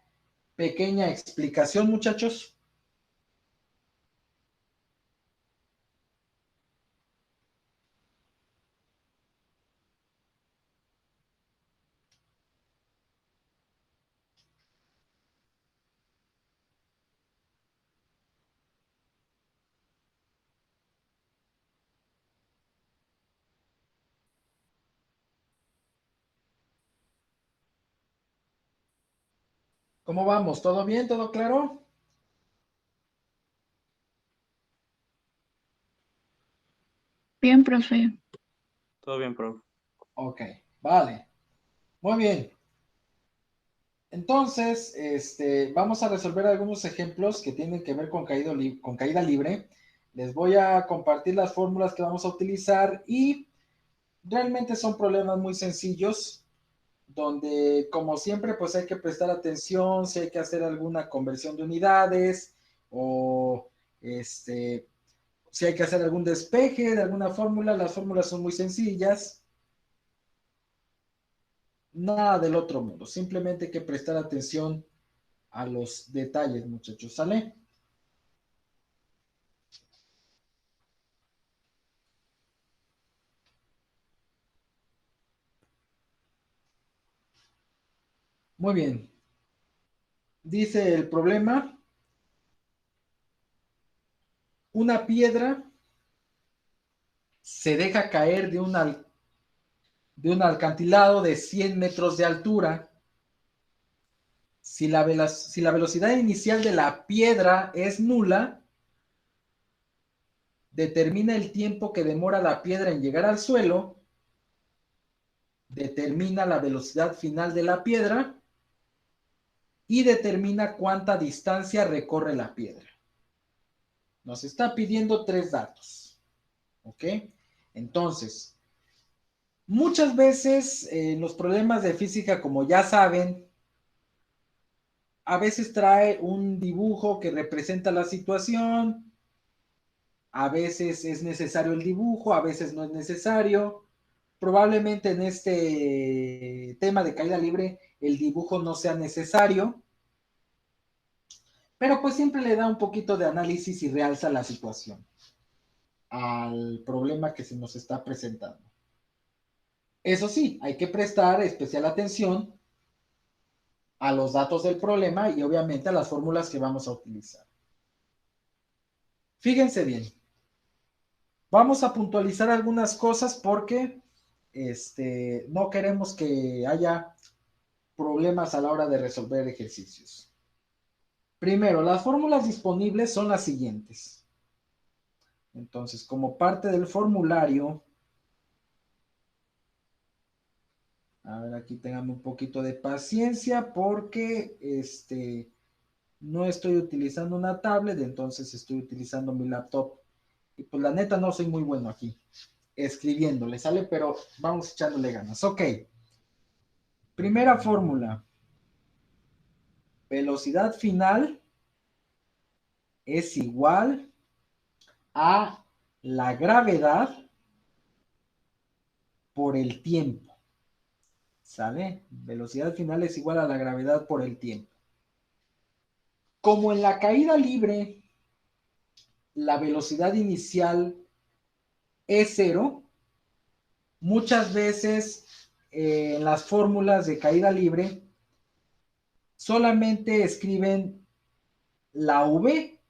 pequeña explicación, muchachos? ¿Cómo vamos? ¿Todo bien? ¿Todo claro?
Bien, profe.
Todo bien, profe.
Ok, vale. Muy bien. Entonces, vamos a resolver algunos ejemplos que tienen que ver con caída libre. Les voy a compartir las fórmulas que vamos a utilizar y realmente son problemas muy sencillos, donde como siempre pues hay que prestar atención si hay que hacer alguna conversión de unidades o si hay que hacer algún despeje de alguna fórmula. Las fórmulas son muy sencillas. Nada del otro mundo, simplemente hay que prestar atención a los detalles, muchachos, ¿sale? Muy bien. Dice el problema: una piedra se deja caer de un acantilado de 100 metros de altura. Si la velocidad inicial de la piedra es nula, determina el tiempo que demora la piedra en llegar al suelo, determina la velocidad final de la piedra y determina cuánta distancia recorre la piedra. Nos está pidiendo 3 datos. ¿Ok? Entonces, muchas veces los problemas de física, como ya saben, a veces trae un dibujo que representa la situación, a veces es necesario el dibujo, a veces no es necesario. Probablemente en este tema de caída libre el dibujo no sea necesario, pero pues siempre le da un poquito de análisis y realza la situación al problema que se nos está presentando. Eso sí, hay que prestar especial atención a los datos del problema y obviamente a las fórmulas que vamos a utilizar. Fíjense bien. Vamos a puntualizar algunas cosas porque no queremos que haya problemas a la hora de resolver ejercicios. Primero, las fórmulas disponibles son las siguientes. Entonces, como parte del formulario, a ver, aquí tengan un poquito de paciencia porque no estoy utilizando una tablet, entonces estoy utilizando mi laptop. Y pues la neta no soy muy bueno aquí escribiéndole, ¿sale? Pero vamos echándole ganas. Ok. Primera fórmula. Velocidad final es igual a la gravedad por el tiempo. ¿Sale? Velocidad final es igual a la gravedad por el tiempo. Como en la caída libre, la velocidad inicial es cero, muchas veces en las fórmulas de caída libre solamente escriben la V.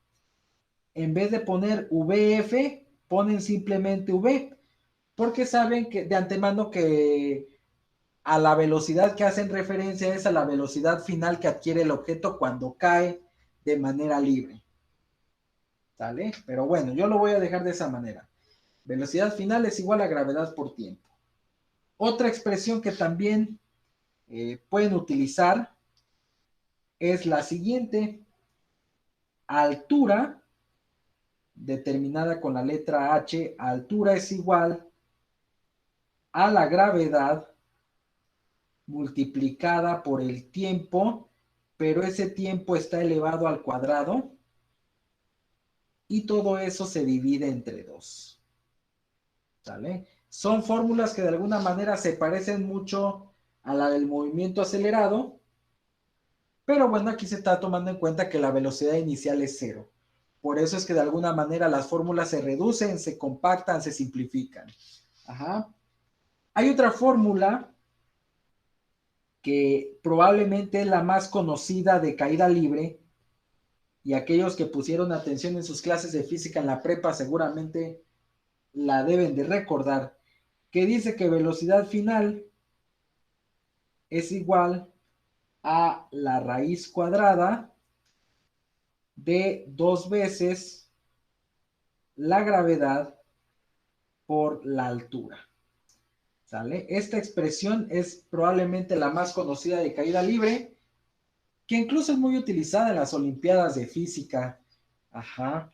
En vez de poner VF, ponen simplemente V, porque saben que de antemano que a la velocidad que hacen referencia es a la velocidad final que adquiere el objeto cuando cae de manera libre. ¿Sale? Pero bueno, yo lo voy a dejar de esa manera. Velocidad final es igual a gravedad por tiempo. Otra expresión que también pueden utilizar es la siguiente. Altura, determinada con la letra H, altura es igual a la gravedad multiplicada por el tiempo, pero ese tiempo está elevado al cuadrado y todo eso se divide entre 2. ¿Sale? Son fórmulas que de alguna manera se parecen mucho a la del movimiento acelerado, pero bueno, aquí se está tomando en cuenta que la velocidad inicial es cero. Por eso es que de alguna manera las fórmulas se reducen, se compactan, se simplifican. Ajá. Hay otra fórmula que probablemente es la más conocida de caída libre, y aquellos que pusieron atención en sus clases de física en la prepa seguramente la deben de recordar, que dice que velocidad final es igual a la raíz cuadrada de 2 veces la gravedad por la altura. ¿Sale? Esta expresión es probablemente la más conocida de caída libre, que incluso es muy utilizada en las Olimpiadas de Física. Ajá.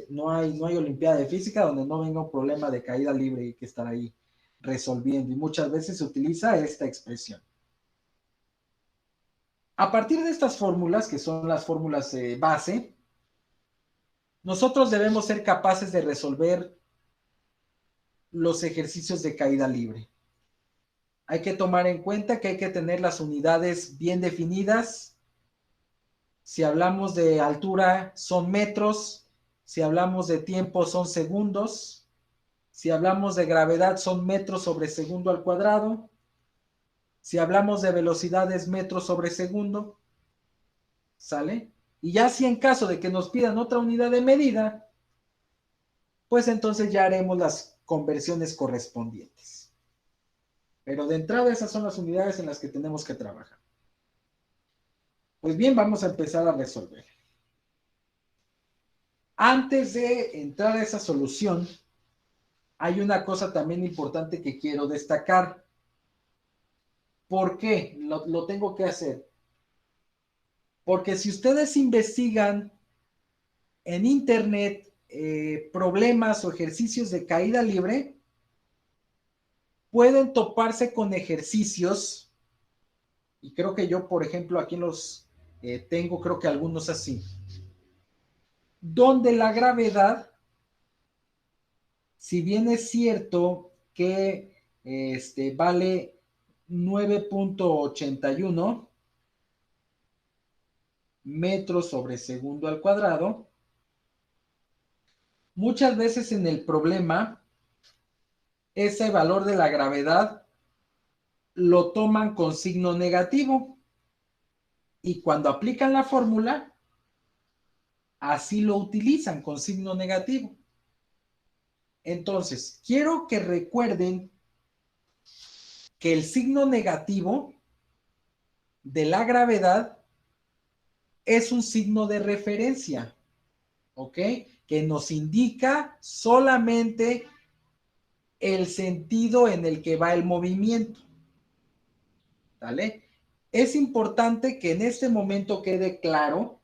No hay Olimpiada de Física donde no venga un problema de caída libre y que estar ahí resolviendo. Y muchas veces se utiliza esta expresión. A partir de estas fórmulas, que son las fórmulas base, nosotros debemos ser capaces de resolver los ejercicios de caída libre. Hay que tomar en cuenta que hay que tener las unidades bien definidas. Si hablamos de altura, son metros. Si hablamos de tiempo, son segundos. Si hablamos de gravedad, son metros sobre segundo al cuadrado. Si hablamos de velocidad, es metros sobre segundo. ¿Sale? Y ya si en caso de que nos pidan otra unidad de medida, pues entonces ya haremos las conversiones correspondientes. Pero de entrada esas son las unidades en las que tenemos que trabajar. Pues bien, vamos a empezar a resolver. Antes de entrar a esa solución, hay una cosa también importante que quiero destacar. ¿Por qué lo tengo que hacer? Porque si ustedes investigan en internet problemas o ejercicios de caída libre, pueden toparse con ejercicios, y creo que yo, por ejemplo, aquí los tengo, creo que algunos así, donde la gravedad, si bien es cierto que vale 9.81 metros sobre segundo al cuadrado, muchas veces en el problema, ese valor de la gravedad lo toman con signo negativo. Y cuando aplican la fórmula, así lo utilizan con signo negativo. Entonces, quiero que recuerden que el signo negativo de la gravedad es un signo de referencia, ¿ok? Que nos indica solamente el sentido en el que va el movimiento, ¿vale? Es importante que en este momento quede claro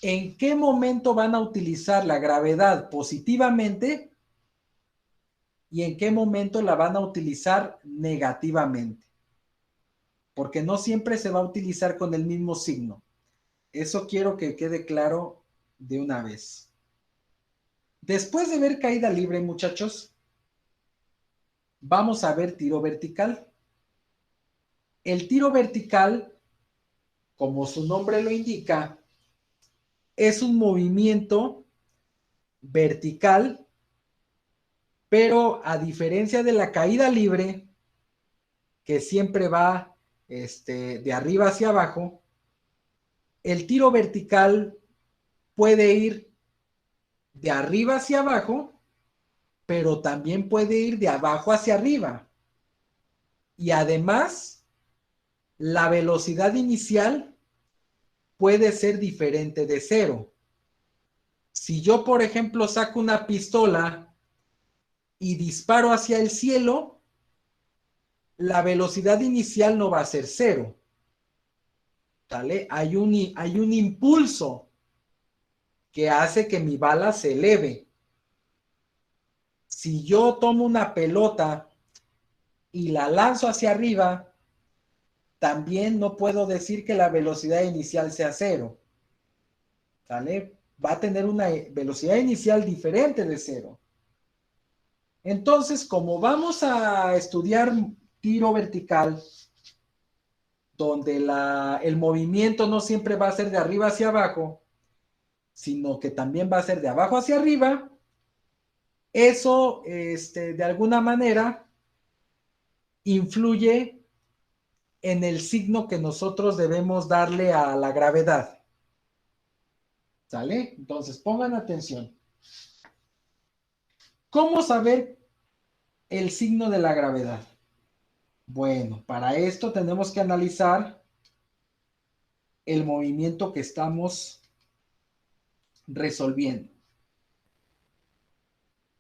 en qué momento van a utilizar la gravedad positivamente y en qué momento la van a utilizar negativamente, porque no siempre se va a utilizar con el mismo signo. Eso quiero que quede claro de una vez. Después de ver caída libre, muchachos, vamos a ver tiro vertical. El tiro vertical, como su nombre lo indica, es un movimiento vertical, pero a diferencia de la caída libre, que siempre va de arriba hacia abajo, el tiro vertical puede ir de arriba hacia abajo, pero también puede ir de abajo hacia arriba. Y además, la velocidad inicial puede ser diferente de cero. Si yo, por ejemplo, saco una pistola y disparo hacia el cielo, la velocidad inicial no va a ser cero. ¿Vale? Hay un impulso que hace que mi bala se eleve. Si yo tomo una pelota y la lanzo hacia arriba, también no puedo decir que la velocidad inicial sea cero. ¿Vale? Va a tener una velocidad inicial diferente de cero. Entonces, como vamos a estudiar tiro vertical, donde el movimiento no siempre va a ser de arriba hacia abajo, sino que también va a ser de abajo hacia arriba, eso, de alguna manera, influye en el signo que nosotros debemos darle a la gravedad. ¿Sale? Entonces, pongan atención. ¿Cómo saber el signo de la gravedad? Bueno, para esto tenemos que analizar el movimiento que estamos resolviendo.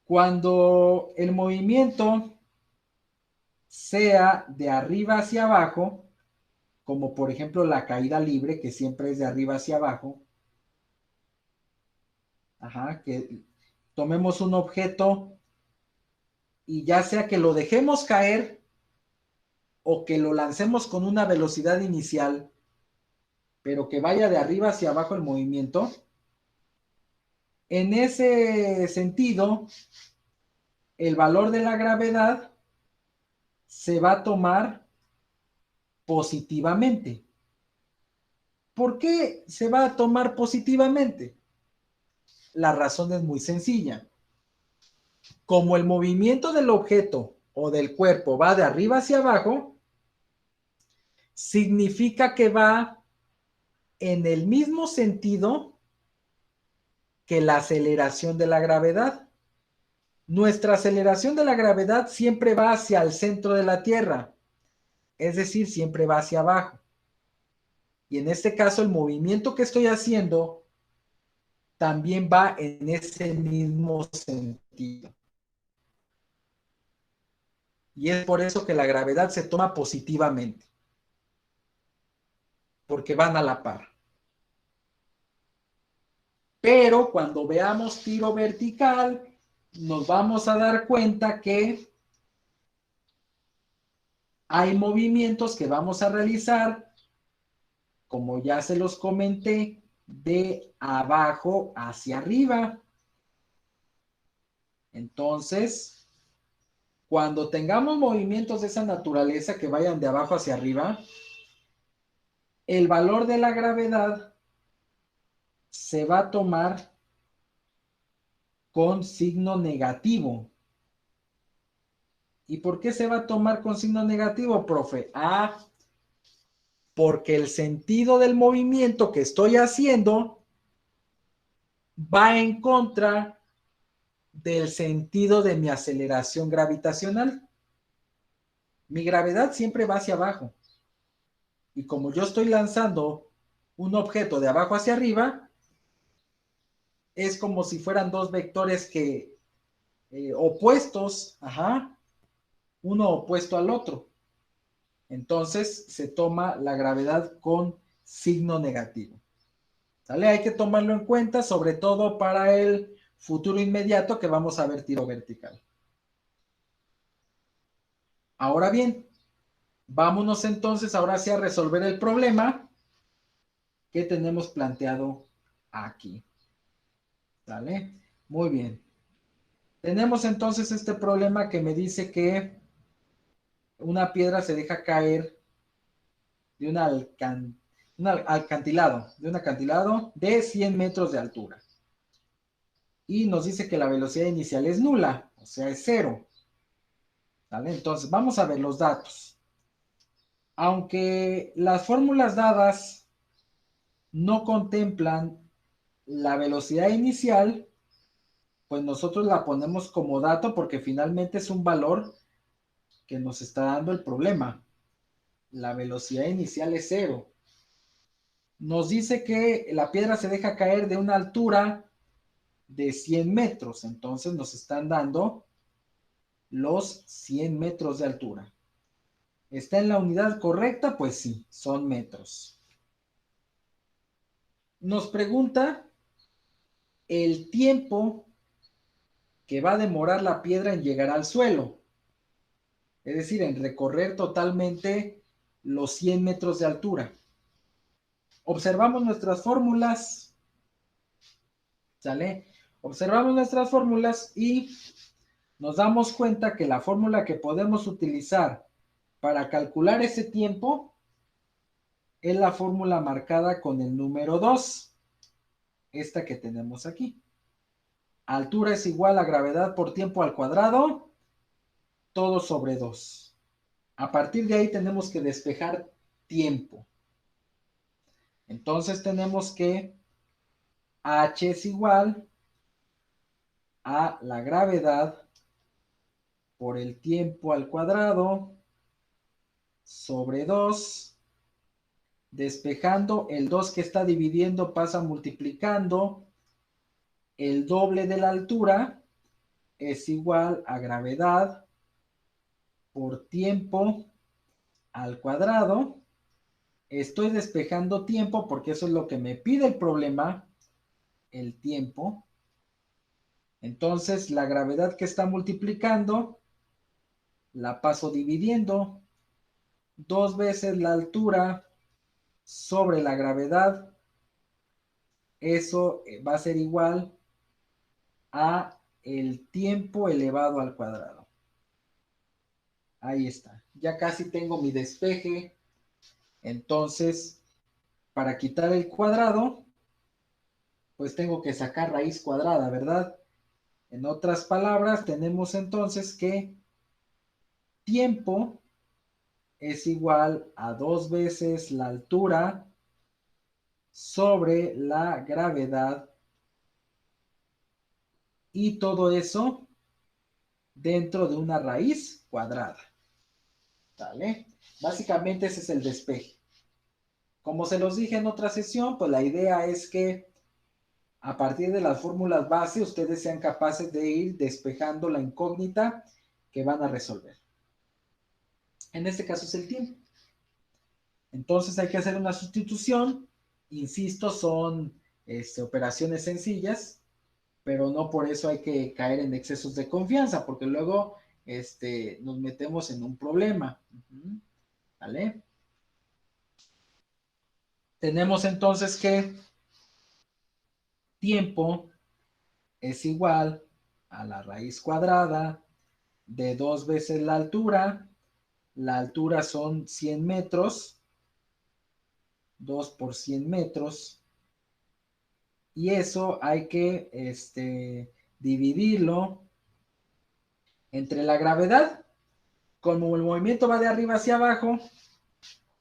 Cuando el movimiento sea de arriba hacia abajo, como por ejemplo la caída libre, que siempre es de arriba hacia abajo, que tomemos un objeto y ya sea que lo dejemos caer o que lo lancemos con una velocidad inicial, pero que vaya de arriba hacia abajo el movimiento, en ese sentido, el valor de la gravedad se va a tomar positivamente. ¿Por qué se va a tomar positivamente? La razón es muy sencilla. Como el movimiento del objeto o del cuerpo va de arriba hacia abajo, significa que va en el mismo sentido que la aceleración de la gravedad. Nuestra aceleración de la gravedad siempre va hacia el centro de la Tierra, es decir, siempre va hacia abajo. Y en este caso, el movimiento que estoy haciendo también va en ese mismo sentido. Y es por eso que la gravedad se toma positivamente, porque van a la par. Pero cuando veamos tiro vertical, nos vamos a dar cuenta que hay movimientos que vamos a realizar, como ya se los comenté, de abajo hacia arriba. Entonces, cuando tengamos movimientos de esa naturaleza que vayan de abajo hacia arriba, el valor de la gravedad se va a tomar con signo negativo. ¿Y por qué se va a tomar con signo negativo, profe? porque el sentido del movimiento que estoy haciendo va en contra del sentido de mi aceleración gravitacional. Mi gravedad siempre va hacia abajo. Y como yo estoy lanzando un objeto de abajo hacia arriba, es como si fueran dos vectores que opuestos, uno opuesto al otro. Entonces se toma la gravedad con signo negativo. ¿Sale? Hay que tomarlo en cuenta, sobre todo para el futuro inmediato que vamos a ver tiro vertical. Ahora bien, vámonos entonces ahora sí a resolver el problema que tenemos planteado aquí. ¿Sale? Muy bien. Tenemos entonces este problema que me dice que una piedra se deja caer de un acantilado de 100 metros de altura. Y nos dice que la velocidad inicial es nula, o sea, es cero. ¿Vale? Entonces, vamos a ver los datos. Aunque las fórmulas dadas no contemplan la velocidad inicial, pues nosotros la ponemos como dato porque finalmente es un valor que nos está dando el problema. La velocidad inicial es cero. Nos dice que la piedra se deja caer de una altura de 100 metros. Entonces nos están dando los 100 metros de altura. ¿Está en la unidad correcta? Pues sí, son metros. Nos pregunta el tiempo que va a demorar la piedra en llegar al suelo. Es decir, en recorrer totalmente los 100 metros de altura. Observamos nuestras fórmulas. ¿Sale? Observamos nuestras fórmulas y nos damos cuenta que la fórmula que podemos utilizar para calcular ese tiempo es la fórmula marcada con el número 2, esta que tenemos aquí. Altura es igual a gravedad por tiempo al cuadrado, todo sobre 2. A partir de ahí tenemos que despejar tiempo. Entonces tenemos que H es igual a la gravedad por el tiempo al cuadrado sobre 2. Despejando, el 2 que está dividiendo pasa multiplicando. El doble de la altura es igual a gravedad por tiempo al cuadrado. Estoy despejando tiempo porque eso es lo que me pide el problema, el tiempo. Entonces la gravedad que está multiplicando la paso dividiendo. 2 veces la altura sobre la gravedad. Eso va a ser igual a el tiempo elevado al cuadrado. Ahí está. Ya casi tengo mi despeje. Entonces, para quitar el cuadrado, pues tengo que sacar raíz cuadrada, ¿verdad? En otras palabras, tenemos entonces que tiempo es igual a 2 veces la altura sobre la gravedad y todo eso dentro de una raíz cuadrada. ¿Vale? Básicamente ese es el despeje. Como se los dije en otra sesión, pues la idea es que a partir de las fórmulas base ustedes sean capaces de ir despejando la incógnita que van a resolver. En este caso es el tiempo. Entonces hay que hacer una sustitución. Insisto, son operaciones sencillas, pero no por eso hay que caer en excesos de confianza, porque luego nos metemos en un problema. ¿Vale? Tenemos entonces que tiempo es igual a la raíz cuadrada de 2 veces la altura. La altura son 100 metros. 2 por 100 metros. Y eso hay que dividirlo entre la gravedad. Como el movimiento va de arriba hacia abajo,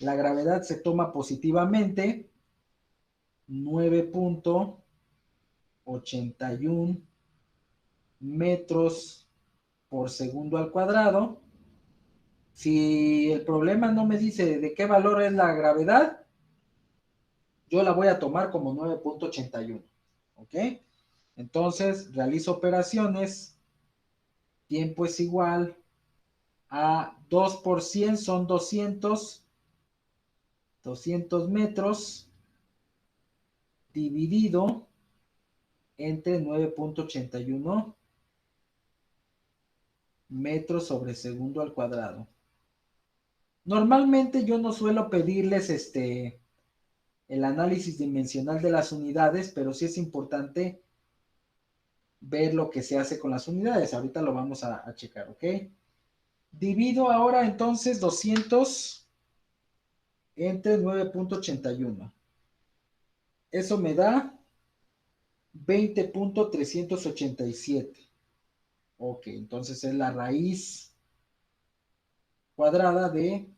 la gravedad se toma positivamente, 9.81 metros por segundo al cuadrado. Si el problema no me dice de qué valor es la gravedad, yo la voy a tomar como 9.81. ¿Ok? Entonces, realizo operaciones. Tiempo es igual a 2 por 100 son 200 metros dividido entre 9.81 metros sobre segundo al cuadrado. Normalmente yo no suelo pedirles el análisis dimensional de las unidades, pero sí es importante ver lo que se hace con las unidades. Ahorita lo vamos a checar, ¿ok? Divido ahora entonces 200 entre 9.81. Eso me da 20.387. Ok, entonces es la raíz cuadrada de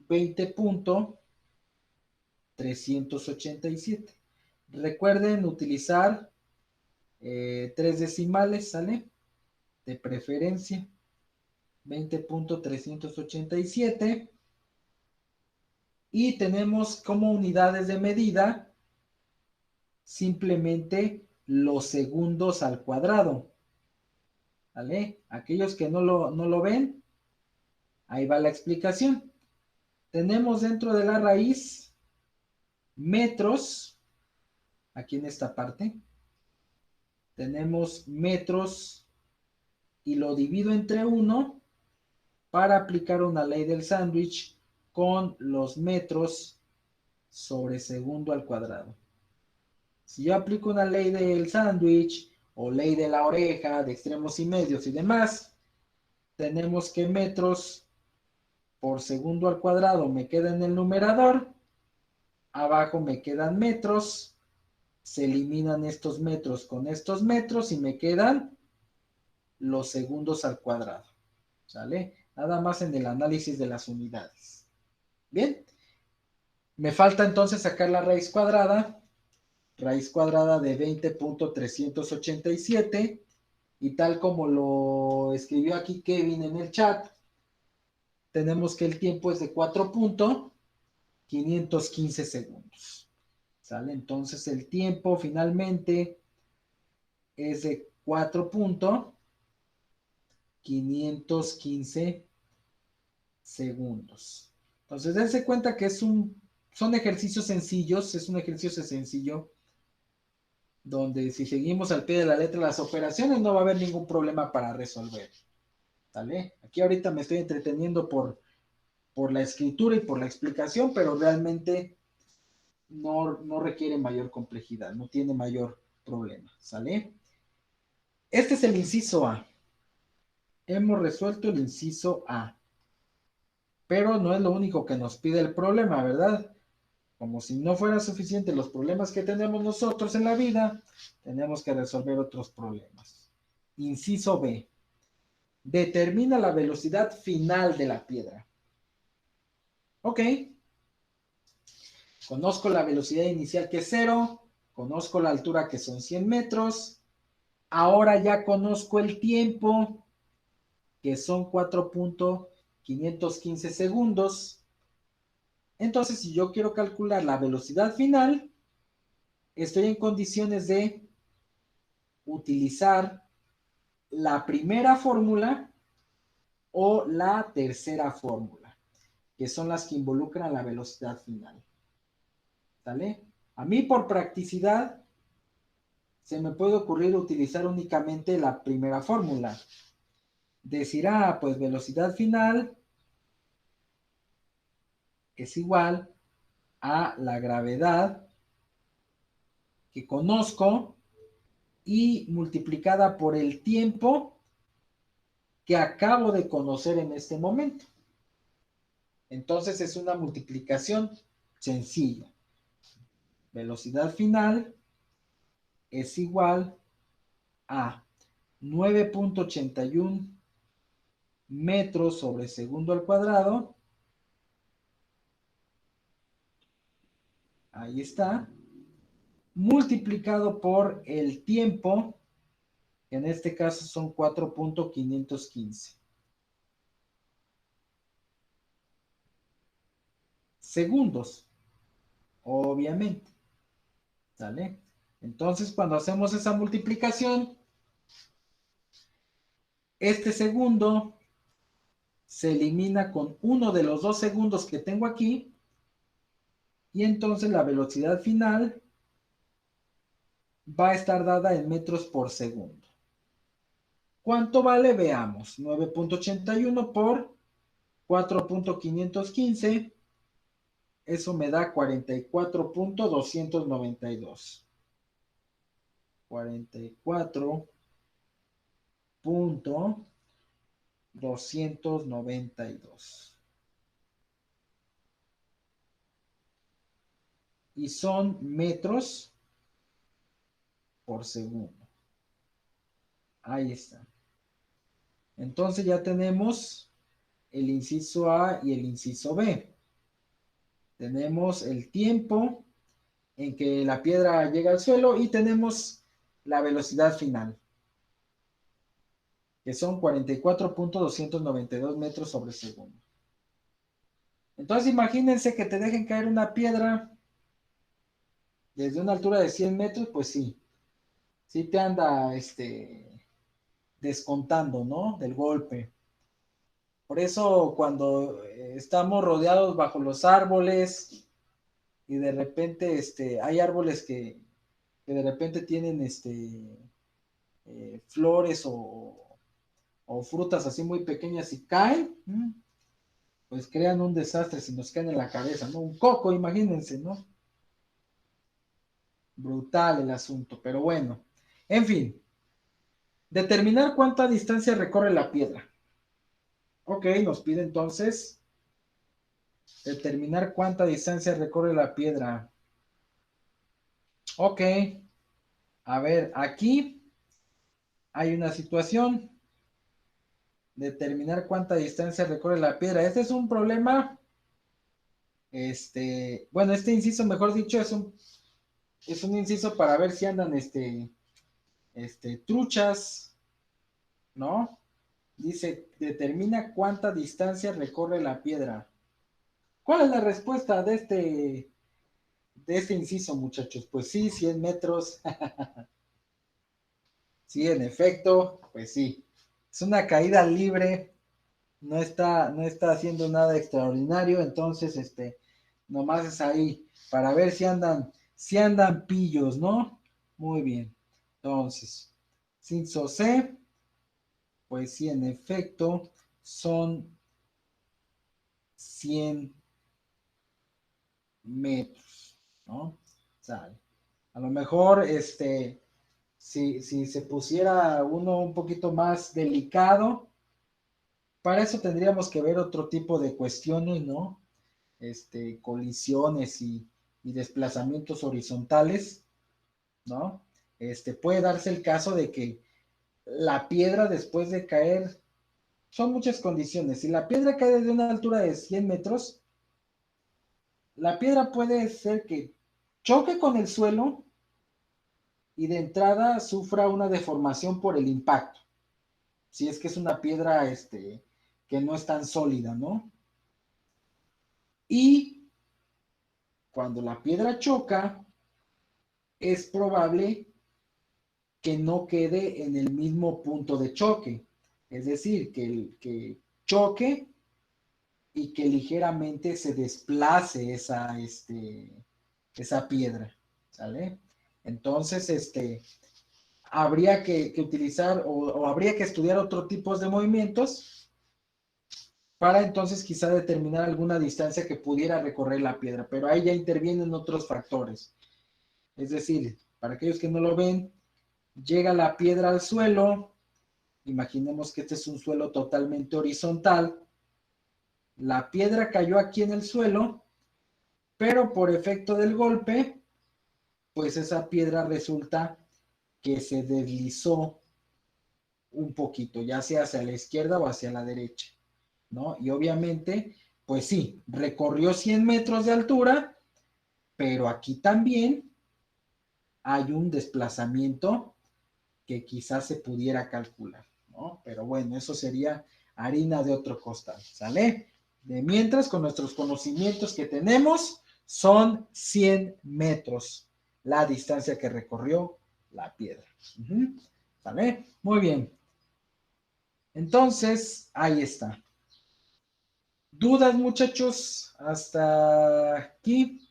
20.387. Recuerden utilizar 3 decimales, ¿sale? De preferencia. 20.387. Y tenemos como unidades de medida simplemente los segundos al cuadrado. ¿Vale? Aquellos que no lo ven, ahí va la explicación. Tenemos dentro de la raíz metros, aquí en esta parte. Tenemos metros y lo divido entre 1 para aplicar una ley del sándwich con los metros sobre segundo al cuadrado. Si yo aplico una ley del sándwich o ley de la oreja, de extremos y medios y demás, tenemos que metros por segundo al cuadrado me queda en el numerador, abajo me quedan metros, se eliminan estos metros con estos metros y me quedan los segundos al cuadrado, ¿sale? Nada más en el análisis de las unidades. Bien, me falta entonces sacar la raíz cuadrada de 20.387 y tal como lo escribió aquí Kevin en el chat, tenemos que el tiempo es de 4.515 segundos. ¿Sale? Entonces el tiempo finalmente es de 4.515 segundos. Entonces dense cuenta que son ejercicios sencillos, es un ejercicio sencillo donde si seguimos al pie de la letra las operaciones no va a haber ningún problema para resolver. ¿Vale? Aquí ahorita me estoy entreteniendo por la escritura y por la explicación, pero realmente no requiere mayor complejidad, no tiene mayor problema, ¿sale? Este es el inciso A. Hemos resuelto el inciso A. Pero no es lo único que nos pide el problema, ¿verdad? Como si no fuera suficiente los problemas que tenemos nosotros en la vida, tenemos que resolver otros problemas. Inciso B. Determina la velocidad final de la piedra. Ok. Conozco la velocidad inicial que es 0, conozco la altura que son 100 metros, ahora ya conozco el tiempo que son 4.515 segundos. Entonces, si yo quiero calcular la velocidad final, estoy en condiciones de utilizar la primera fórmula o la tercera fórmula, que son las que involucran la velocidad final. ¿Sale? A mí por practicidad se me puede ocurrir utilizar únicamente la primera fórmula. Decir, pues velocidad final es igual a la gravedad que conozco y multiplicada por el tiempo que acabo de conocer en este momento. Entonces es una multiplicación sencilla. Velocidad final es igual a 9.81 metros sobre segundo al cuadrado ahí está, multiplicado por el tiempo, que en este caso son 4.515 segundos, obviamente, ¿sale? Entonces, cuando hacemos esa multiplicación, este segundo se elimina con uno de los 2 segundos que tengo aquí, y entonces la velocidad final va a estar dada en metros por segundo. ¿Cuánto vale? Veamos. 9.81 por 4.515. Eso me da 44.292. 44.292. Y son metros por segundo. Ahí está. Entonces ya tenemos el inciso A y el inciso B. Tenemos el tiempo en que la piedra llega al suelo y tenemos la velocidad final, que son 44.292 metros sobre segundo. Entonces imagínense que te dejen caer una piedra desde una altura de 100 metros, pues sí te anda descontando, ¿no? Del golpe. Por eso cuando estamos rodeados bajo los árboles y de repente hay árboles que de repente tienen flores o frutas así muy pequeñas y caen, pues crean un desastre si nos caen en la cabeza, ¿no? Un coco, imagínense, ¿no? Brutal el asunto, pero bueno. En fin, determinar cuánta distancia recorre la piedra. Ok, nos pide entonces determinar cuánta distancia recorre la piedra. Ok, a ver, aquí hay una situación. Determinar cuánta distancia recorre la piedra. Este es un problema. Bueno, este inciso, mejor dicho, es un inciso para ver si andan truchas, ¿no? Dice, determina cuánta distancia recorre la piedra. ¿Cuál es la respuesta de este inciso, muchachos? Pues sí, 100 metros. Sí, en efecto, pues sí. Es una caída libre, no está haciendo nada extraordinario, entonces, nomás es ahí para ver si andan pillos, ¿no? Muy bien. Entonces, inciso C, pues sí, en efecto, son 100 metros, ¿no? Sale. A lo mejor, si se pusiera uno un poquito más delicado, para eso tendríamos que ver otro tipo de cuestiones, ¿no? Colisiones y desplazamientos horizontales, ¿no? Puede darse el caso de que la piedra después de caer, son muchas condiciones. Si la piedra cae desde una altura de 100 metros, la piedra puede ser que choque con el suelo y de entrada sufra una deformación por el impacto. Si es que es una piedra que no es tan sólida, ¿no? Y cuando la piedra choca, es probable que no quede en el mismo punto de choque. Es decir, que choque y que ligeramente se desplace esa piedra, ¿sale? Entonces, habría que utilizar o habría que estudiar otro tipo de movimientos para entonces quizá determinar alguna distancia que pudiera recorrer la piedra, pero ahí ya intervienen otros factores. Es decir, para aquellos que no lo ven, llega la piedra al suelo, imaginemos que este es un suelo totalmente horizontal, la piedra cayó aquí en el suelo, pero por efecto del golpe, pues esa piedra resulta que se deslizó un poquito, ya sea hacia la izquierda o hacia la derecha, ¿no? Y obviamente, pues sí, recorrió 100 metros de altura, pero aquí también hay un desplazamiento que quizás se pudiera calcular, ¿no? Pero bueno, eso sería harina de otro costal, ¿sale? De mientras, con nuestros conocimientos que tenemos, son 100 metros la distancia que recorrió la piedra. ¿Sale? Muy bien. Entonces, ahí está. ¿Dudas, muchachos? Hasta aquí.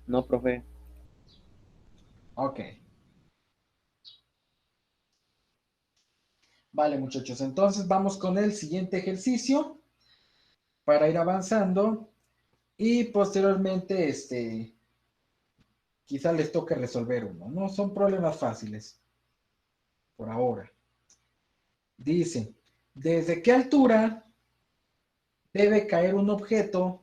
No, profe.
Ok. Vale, muchachos. Entonces vamos con el siguiente ejercicio para ir avanzando y posteriormente, quizá les toque resolver uno, ¿no? Son problemas fáciles por ahora. Dice, ¿desde qué altura debe caer un objeto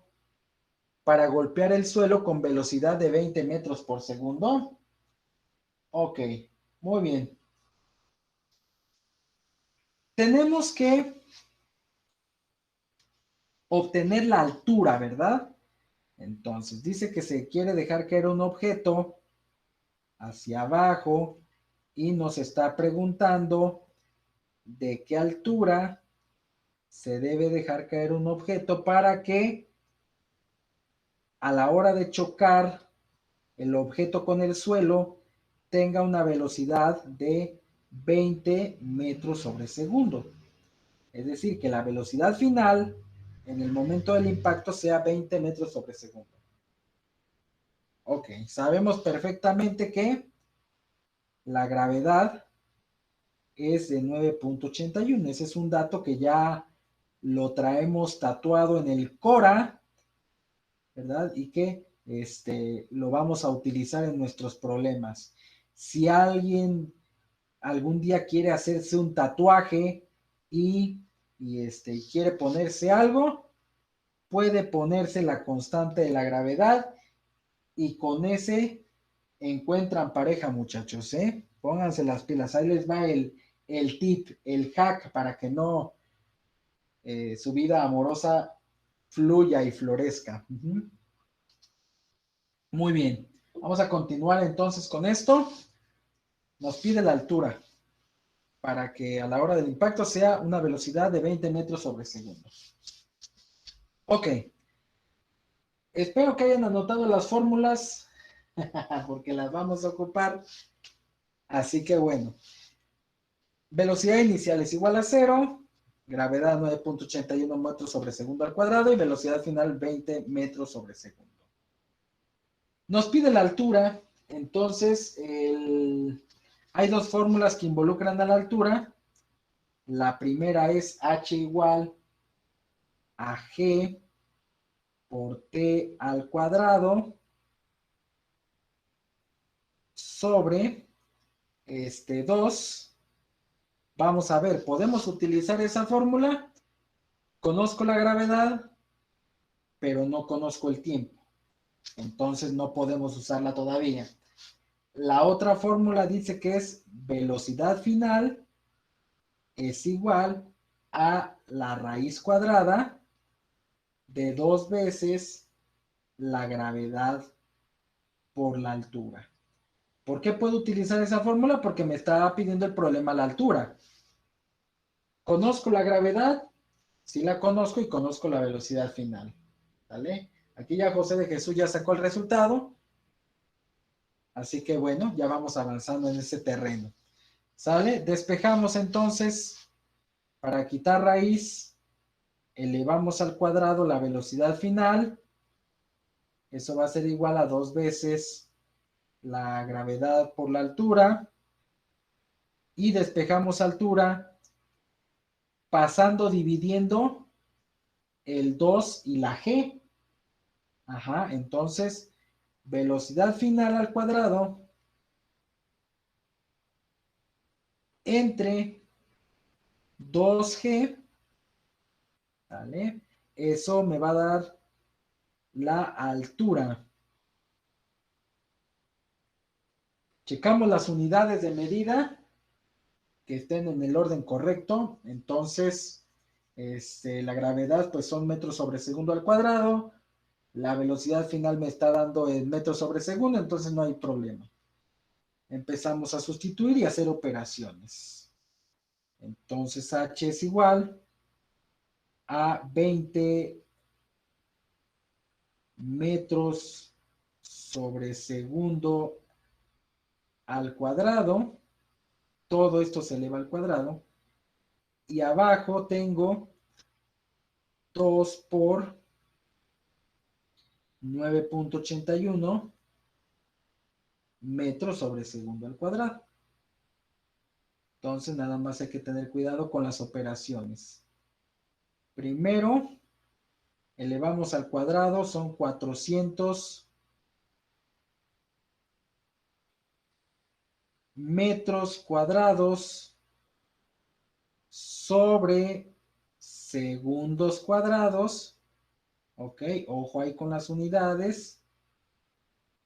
para golpear el suelo con velocidad de 20 metros por segundo? Ok, muy bien. Tenemos que obtener la altura, ¿verdad? Entonces, dice que se quiere dejar caer un objeto hacia abajo y nos está preguntando de qué altura se debe dejar caer un objeto para que a la hora de chocar el objeto con el suelo tenga una velocidad de 20 metros sobre segundo. Es decir, que la velocidad final en el momento del impacto sea 20 metros sobre segundo. Ok, sabemos perfectamente que la gravedad es de 9.81. Ese es un dato que ya lo traemos tatuado en el Cora, ¿verdad? Y que lo vamos a utilizar en nuestros problemas. Si alguien algún día quiere hacerse un tatuaje y quiere ponerse algo, puede ponerse la constante de la gravedad y con ese encuentran pareja, muchachos, ¿eh? Pónganse las pilas. Ahí les va el tip, el hack para que no su vida amorosa fluya y florezca. Muy bien. Vamos a continuar entonces con esto. Nos pide la altura para que a la hora del impacto sea una velocidad de 20 metros sobre segundo. Ok. Espero que hayan anotado las fórmulas porque las vamos a ocupar. Así que bueno. Velocidad inicial es igual a 0. Gravedad 9.81 metros sobre segundo al cuadrado y velocidad final 20 metros sobre segundo. Nos pide la altura. Entonces, hay dos fórmulas que involucran a la altura. La primera es h igual a g por t al cuadrado sobre 2. Vamos a ver, ¿podemos utilizar esa fórmula? Conozco la gravedad, pero no conozco el tiempo. Entonces no podemos usarla todavía. La otra fórmula dice que es velocidad final es igual a la raíz cuadrada de 2 veces la gravedad por la altura. ¿Por qué puedo utilizar esa fórmula? Porque me está pidiendo el problema a la altura. ¿Conozco la gravedad? Sí la conozco y conozco la velocidad final. ¿Vale? Aquí ya José de Jesús ya sacó el resultado. Así que bueno, ya vamos avanzando en ese terreno. ¿Sale? Despejamos entonces, para quitar raíz, elevamos al cuadrado la velocidad final. Eso va a ser igual a 2 veces la gravedad por la altura. Y despejamos altura pasando, dividiendo el 2 y la g. Ajá, entonces, velocidad final al cuadrado entre 2g, ¿vale? Eso me va a dar la altura. Checamos las unidades de medida que estén en el orden correcto. Entonces, La gravedad, pues son metros sobre segundo al cuadrado. La velocidad final me está dando en metros sobre segundo, entonces no hay problema. Empezamos a sustituir y hacer operaciones. Entonces H es igual a 20 metros sobre segundo al cuadrado. Todo esto se eleva al cuadrado. Y abajo tengo 2 por 9.81 metros sobre segundo al cuadrado. Entonces nada más hay que tener cuidado con las operaciones. Primero, elevamos al cuadrado, son 400 metros cuadrados sobre segundos cuadrados. Ok, ojo ahí con las unidades.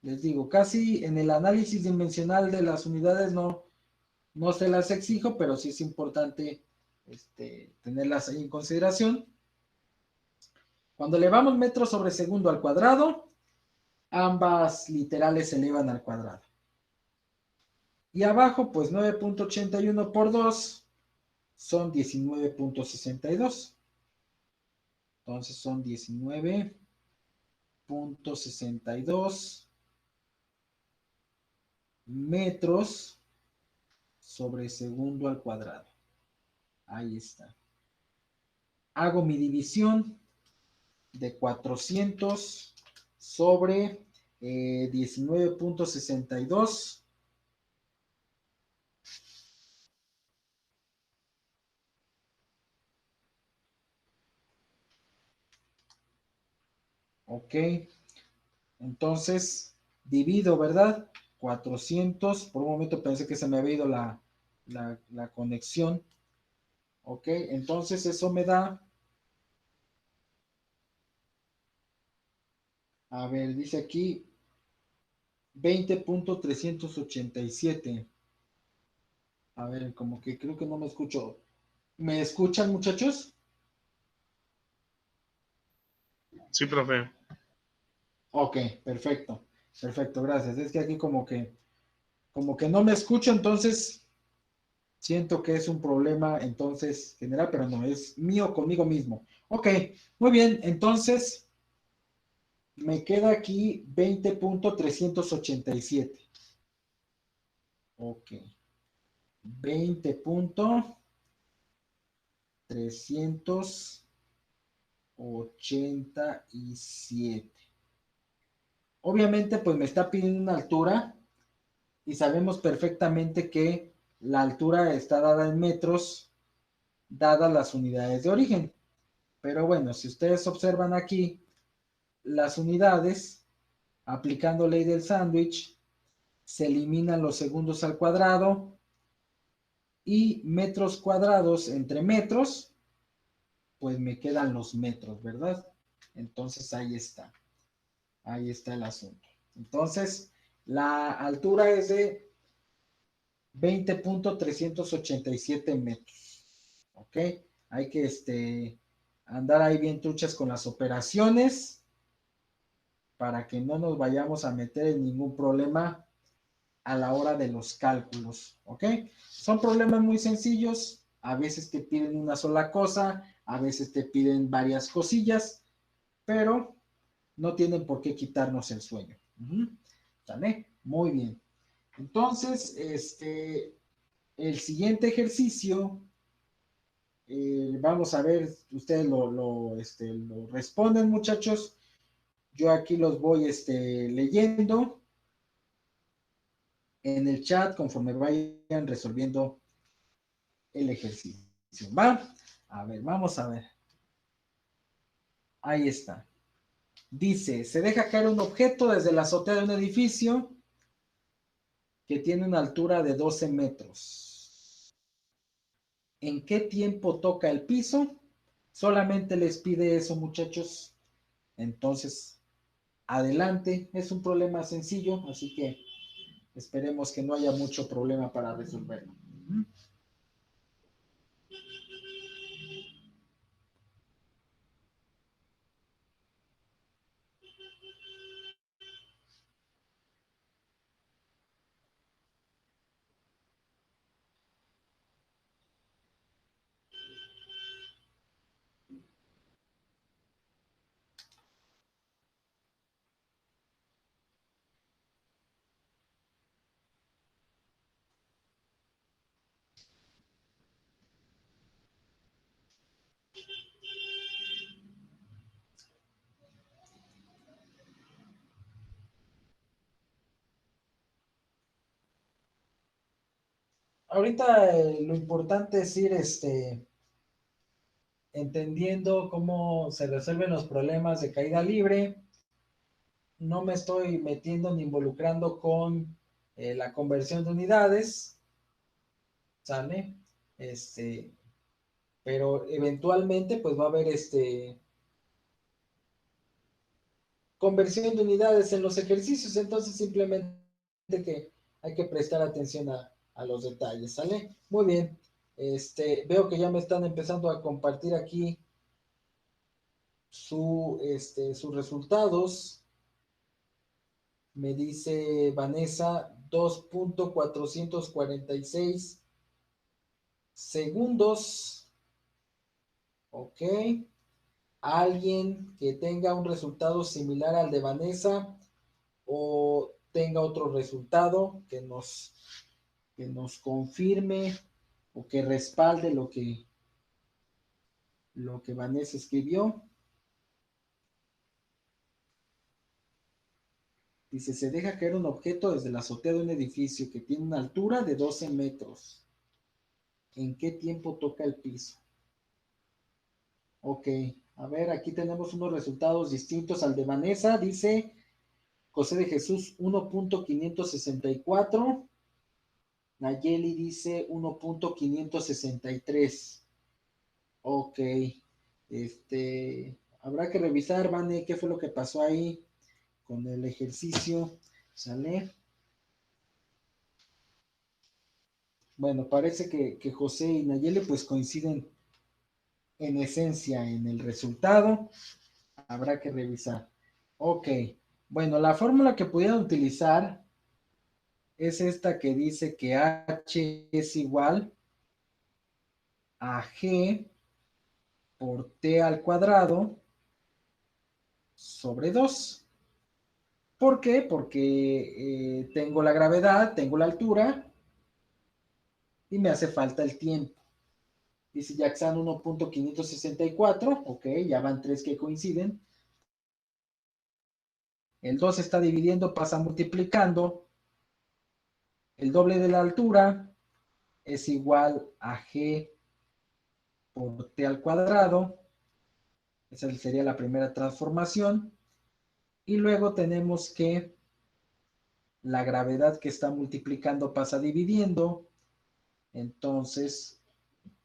Les digo, casi en el análisis dimensional de las unidades no se las exijo, pero sí es importante tenerlas ahí en consideración. Cuando elevamos metros sobre segundo al cuadrado, ambas literales se elevan al cuadrado. Y abajo, pues 9.81 por 2 son 19.62. Entonces son 19.62 metros sobre segundo al cuadrado. Ahí está. Hago mi división de 400 sobre 19.62. Ok. Entonces, divido, ¿verdad? 400. Por un momento pensé que se me había ido la conexión. Ok. Entonces, eso me da. A ver, dice aquí 20.387. A ver, como que creo que no me escucho. ¿Me escuchan, muchachos?
Sí, profe.
Ok, perfecto. Perfecto, gracias. Es que aquí como que no me escucho, entonces siento que es un problema entonces general, pero no, es mío conmigo mismo. Ok, muy bien, entonces me queda aquí 20.387. Ok, 20.387. Obviamente, pues me está pidiendo una altura y sabemos perfectamente que la altura está dada en metros, dadas las unidades de origen. Pero bueno, si ustedes observan aquí las unidades, aplicando ley del sándwich, se eliminan los segundos al cuadrado y metros cuadrados entre metros, pues me quedan los metros, ¿verdad? Entonces ahí está el asunto. Entonces, la altura es de 20.387 metros, ¿ok? Hay que andar ahí bien truchas con las operaciones para que no nos vayamos a meter en ningún problema a la hora de los cálculos, ¿ok? Son problemas muy sencillos, a veces te piden una sola cosa, a veces te piden varias cosillas, pero no tienen por qué quitarnos el sueño. ¿Sale? Muy bien. Entonces, el siguiente ejercicio, vamos a ver, ustedes lo responden, muchachos. Yo aquí los voy leyendo en el chat conforme vayan resolviendo el ejercicio. ¿Va? A ver, vamos a ver. Ahí está. Dice, se deja caer un objeto desde la azotea de un edificio que tiene una altura de 12 metros. ¿En qué tiempo toca el piso? Solamente les pide eso, muchachos. Entonces, adelante. Es un problema sencillo, así que esperemos que no haya mucho problema para resolverlo. ahorita lo importante es ir entendiendo cómo se resuelven los problemas de caída libre. No me estoy metiendo ni involucrando con la conversión de unidades, ¿sale? Pero eventualmente pues va a haber conversión de unidades en los ejercicios, entonces simplemente que hay que prestar atención a los detalles, ¿sale? Muy bien. Veo que ya me están empezando a compartir aquí sus resultados. Me dice Vanessa 2.446 segundos. Ok. Alguien que tenga un resultado similar al de Vanessa o tenga otro resultado que nos confirme o que respalde lo que Vanessa escribió. Dice, se deja caer un objeto desde la azotea de un edificio que tiene una altura de 12 metros. ¿En qué tiempo toca el piso? Ok, a ver, aquí tenemos unos resultados distintos al de Vanessa. Dice José de Jesús 1.564. Nayeli dice 1.563. Ok, habrá que revisar, Vane, qué fue lo que pasó ahí con el ejercicio. ¿Sale? Bueno, parece que José y Nayeli pues coinciden en esencia en el resultado. Habrá que revisar. Ok, bueno, la fórmula que pudieran utilizar es esta que dice que H es igual a G por T al cuadrado sobre 2. ¿Por qué? Porque tengo la gravedad, tengo la altura y me hace falta el tiempo. Dice Jackson 1.564, ok, ya van 3 que coinciden. El 2 está dividiendo, pasa multiplicando. El doble de la altura es igual a G por T al cuadrado. Esa sería la primera transformación. Y luego tenemos que la gravedad que está multiplicando pasa dividiendo. Entonces,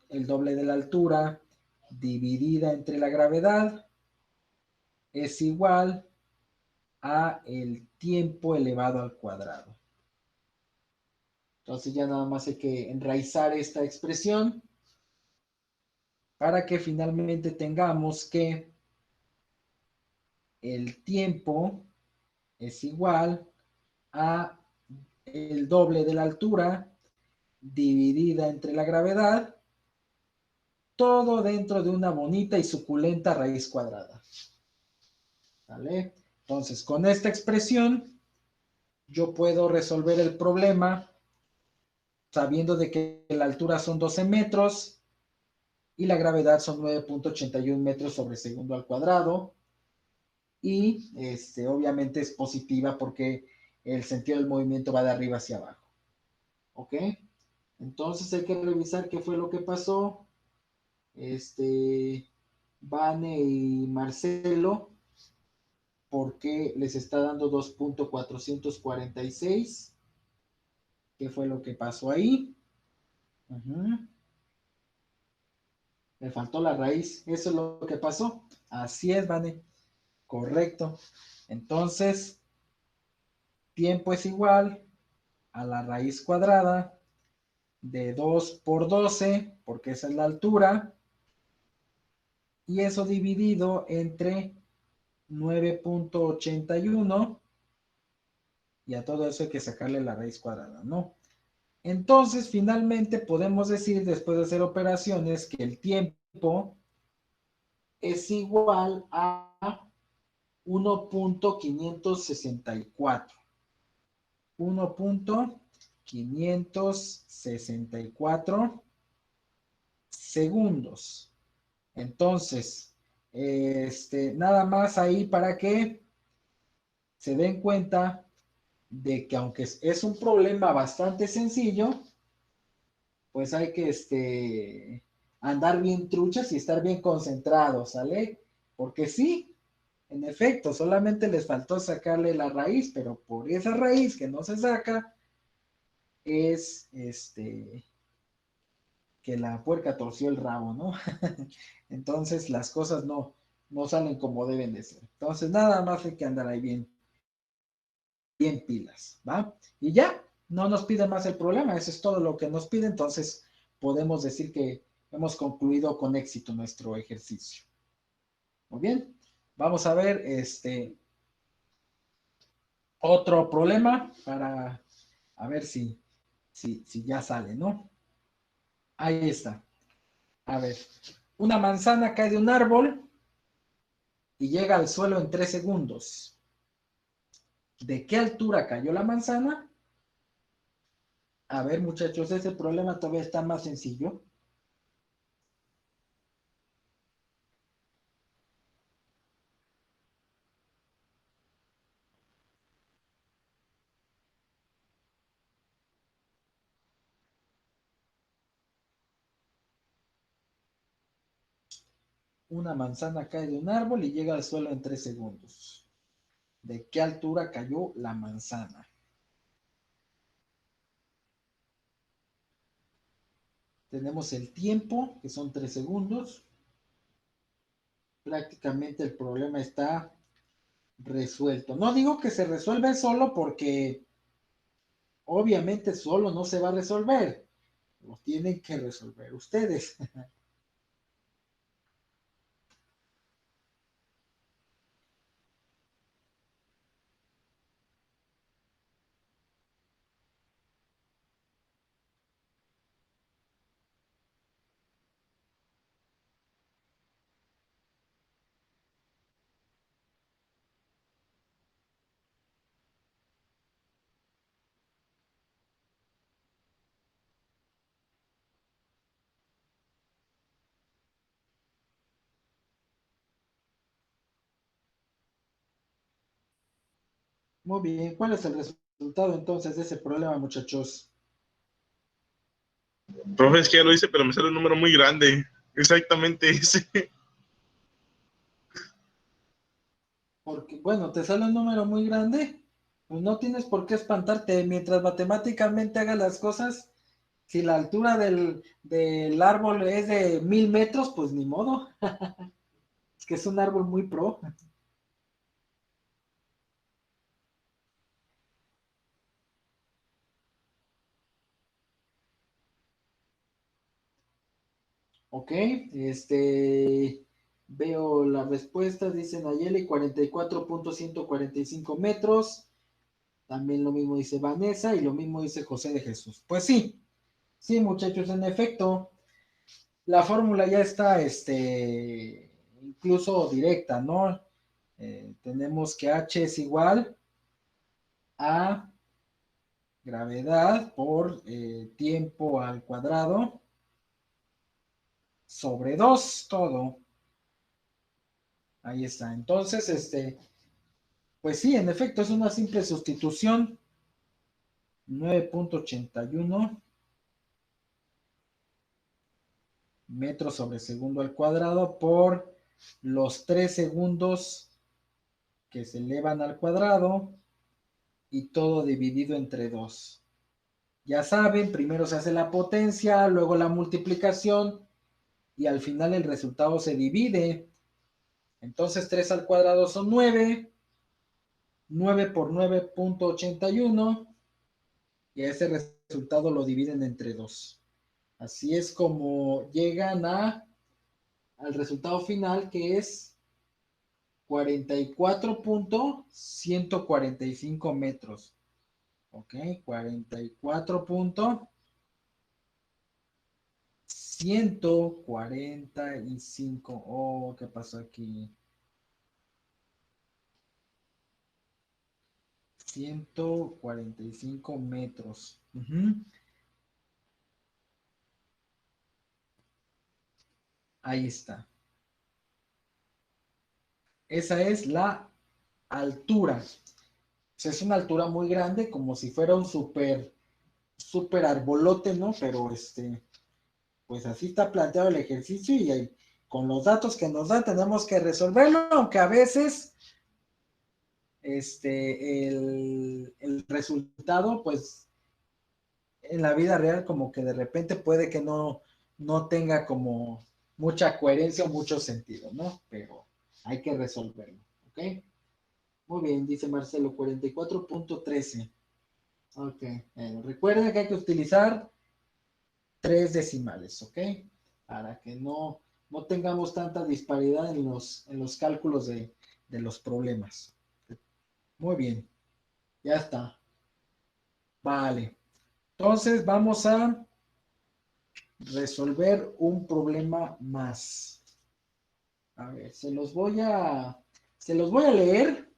el doble de la altura dividida entre la gravedad es igual a el tiempo elevado al cuadrado. Entonces ya nada más hay que enraizar esta expresión para que finalmente tengamos que el tiempo es igual a el doble de la altura dividida entre la gravedad, todo dentro de una bonita y suculenta raíz cuadrada. ¿Vale? Entonces, con esta expresión, yo puedo resolver el problema sabiendo de que la altura son 12 metros y la gravedad son 9.81 metros sobre segundo al cuadrado. Y obviamente es positiva porque el sentido del movimiento va de arriba hacia abajo. ¿Ok? Entonces hay que revisar qué fue lo que pasó. Vane y Marcelo, ¿por qué les está dando 2.446? ¿Qué fue lo que pasó ahí? Me faltó la raíz. Eso es lo que pasó. Así es, Vane. Correcto. Entonces, tiempo es igual a la raíz cuadrada de 2 por 12, porque esa es la altura, y eso dividido entre 9.81, y a todo eso hay que sacarle la raíz cuadrada, ¿no? Entonces, finalmente podemos decir, después de hacer operaciones, que el tiempo es igual a 1.564. 1.564 segundos. Entonces, nada más ahí para que se den cuenta de que aunque es un problema bastante sencillo, pues hay que andar bien truchas y estar bien concentrados, ¿sale? Porque sí, en efecto, solamente les faltó sacarle la raíz, pero por esa raíz que no se saca, es que la puerca torció el rabo, ¿no? Entonces las cosas no salen como deben de ser. Entonces nada más hay que andar ahí bien pilas, ¿va? Y ya, no nos pide más el problema, eso es todo lo que nos pide, entonces podemos decir que hemos concluido con éxito nuestro ejercicio. Muy bien, vamos a ver otro problema para a ver si ya sale, ¿no? Ahí está. A ver, una manzana cae de un árbol y llega al suelo en 3 segundos. ¿De qué altura cayó la manzana? A ver, muchachos, ese problema todavía está más sencillo. Una manzana cae de un árbol y llega al suelo en 3 segundos. ¿De qué altura cayó la manzana? Tenemos el tiempo, que son 3 segundos. Prácticamente el problema está resuelto. No digo que se resuelve solo porque obviamente solo no se va a resolver. Lo tienen que resolver ustedes. Muy bien, ¿cuál es el resultado entonces de ese problema, muchachos?
Profe, es que ya lo hice, pero me sale un número muy grande. Exactamente ese.
Porque, bueno, te sale un número muy grande, pues no tienes por qué espantarte. Mientras matemáticamente hagas las cosas, si la altura del árbol es de 1000 metros, pues ni modo. Es que es un árbol muy pro. Ok, veo las respuestas, dice Nayeli, 44.145 metros. También lo mismo dice Vanessa y lo mismo dice José de Jesús. Pues sí, sí, muchachos, en efecto, la fórmula ya está, incluso directa, ¿no? Tenemos que H es igual a gravedad por tiempo al cuadrado sobre 2 todo. Ahí está. Entonces, pues sí, en efecto, es una simple sustitución. 9.81 metros sobre segundo al cuadrado por los 3 segundos que se elevan al cuadrado y todo dividido entre 2. Ya saben, primero se hace la potencia, luego la multiplicación y al final el resultado se divide. Entonces 3 al cuadrado son 9, 9 por 9.81 y a ese resultado lo dividen entre 2. Así es como llegan al resultado final, que es 44.145 metros. Ok, 44.145. Oh, ¿qué pasó aquí? 145 metros. Ahí está. Esa es la altura. O sea, es una altura muy grande, como si fuera un súper arbolote, ¿no? Pero pues así está planteado el ejercicio y con los datos que nos dan tenemos que resolverlo, aunque a veces el resultado, pues en la vida real como que de repente puede que no tenga como mucha coherencia o mucho sentido, ¿no? Pero hay que resolverlo, ¿ok? Muy bien, dice Marcelo, 44.13. Ok, recuerden que hay que utilizar 3 decimales, ¿ok? Para que no tengamos tanta disparidad en los cálculos de los problemas. Muy bien, ya está. Vale. Entonces vamos a resolver un problema más. A ver, se los voy a leer.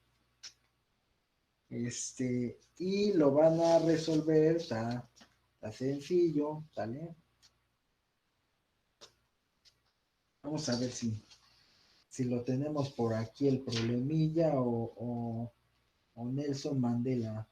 Y lo van a resolver. Está sencillo, ¿sale? Vamos a ver si lo tenemos por aquí el problemilla o Nelson Mandela.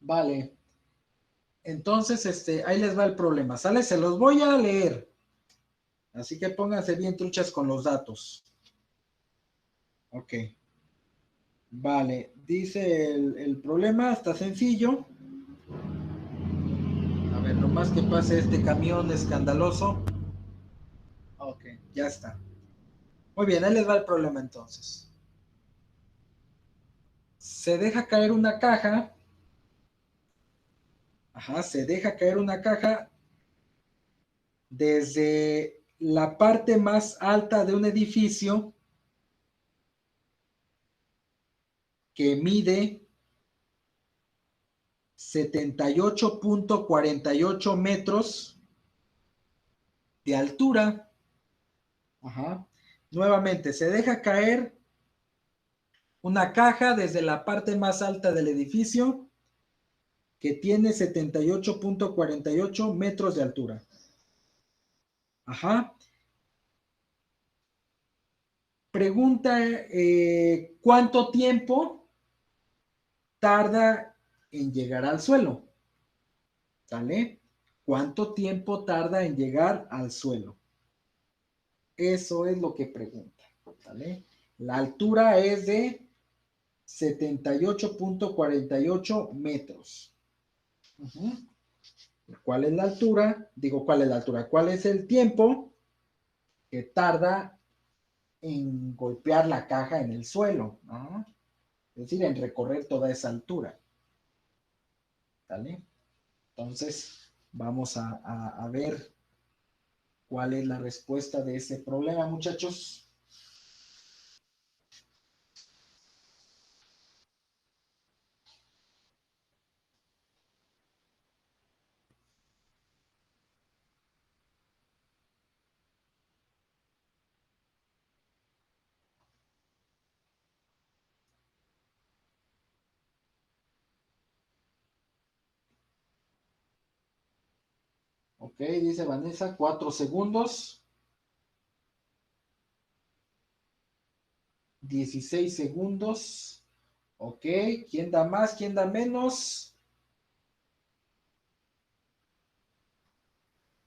Vale. Entonces, ahí les va el problema, ¿sale? Se los voy a leer. Así que pónganse bien truchas con los datos. Ok. Vale. Dice el problema, está sencillo. A ver, nomás que pase este camión escandaloso. Ok, ya está. Muy bien, ahí les va el problema entonces. Se deja caer una caja. Ajá, se deja caer una caja desde la parte más alta de un edificio que mide 78.48 metros de altura. Ajá. Nuevamente, se deja caer una caja desde la parte más alta del edificio que tiene 78.48 metros de altura. Ajá. Pregunta, ¿cuánto tiempo tarda en llegar al suelo? ¿Sale? ¿Cuánto tiempo tarda en llegar al suelo? Eso es lo que pregunta. ¿Sale? La altura es de 78.48 metros. ¿Cuál es la altura? Digo, ¿cuál es la altura? ¿Cuál es el tiempo que tarda en golpear la caja en el suelo? ¿No? Es decir, en recorrer toda esa altura. ¿Vale? Entonces, vamos a ver cuál es la respuesta de ese problema, muchachos. Ok, dice Vanessa, 4 segundos. 16 segundos. Ok, ¿quién da más? ¿Quién da menos?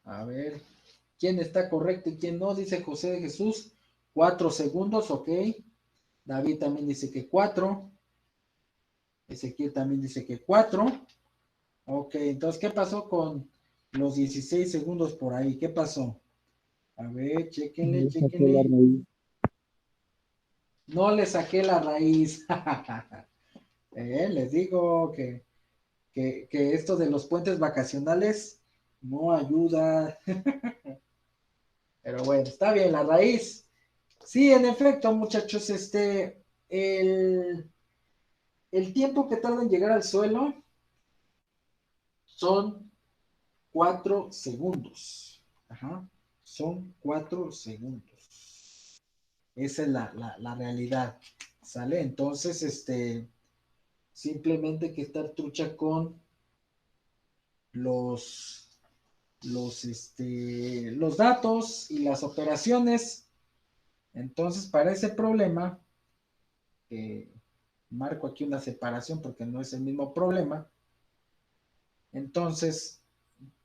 A ver, ¿quién está correcto y quién no? Dice José de Jesús, 4 segundos, ok. David también dice que 4. Ezequiel también dice que 4. Ok, entonces, ¿qué pasó con los 16 segundos por ahí? ¿Qué pasó? A ver, chéquenle,
No saqué la
chéquenle.
raíz.
No le saqué la raíz. Les digo que esto de los puentes vacacionales no ayuda. Pero bueno, está bien, la raíz. Sí, en efecto, muchachos, el, el tiempo que tarda en llegar al suelo son 4 segundos. Ajá, son 4 segundos. Esa es la realidad, ¿sale? Entonces, simplemente hay que estar trucha con los datos y las operaciones. Entonces, para ese problema, marco aquí una separación porque no es el mismo problema. Entonces,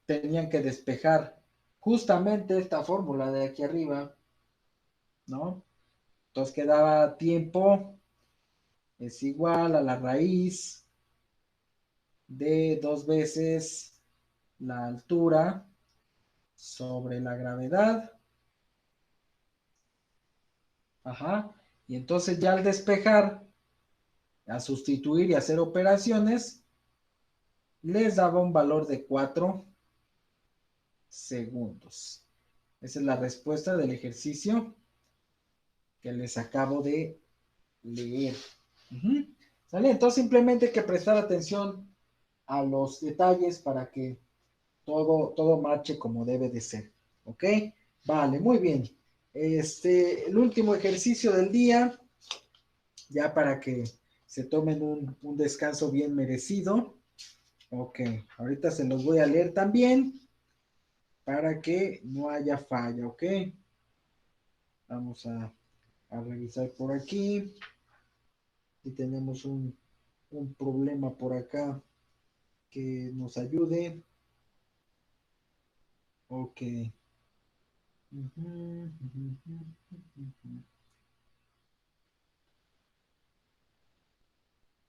tenían que despejar justamente esta fórmula de aquí arriba, ¿no? Entonces quedaba tiempo es igual a la raíz de 2 veces la altura sobre la gravedad. Ajá. Y entonces ya al despejar, a sustituir y hacer operaciones, les daba un valor de 4 segundos. Esa es la respuesta del ejercicio que les acabo de leer. ¿Sale? Entonces simplemente hay que prestar atención a los detalles para que todo marche como debe de ser. ¿Ok? Vale, muy bien. El último ejercicio del día, ya para que se tomen un descanso bien merecido. Ok, ahorita se los voy a leer también para que no haya falla, ¿ok? Vamos a revisar por aquí. Y tenemos un problema por acá que nos ayude. Ok.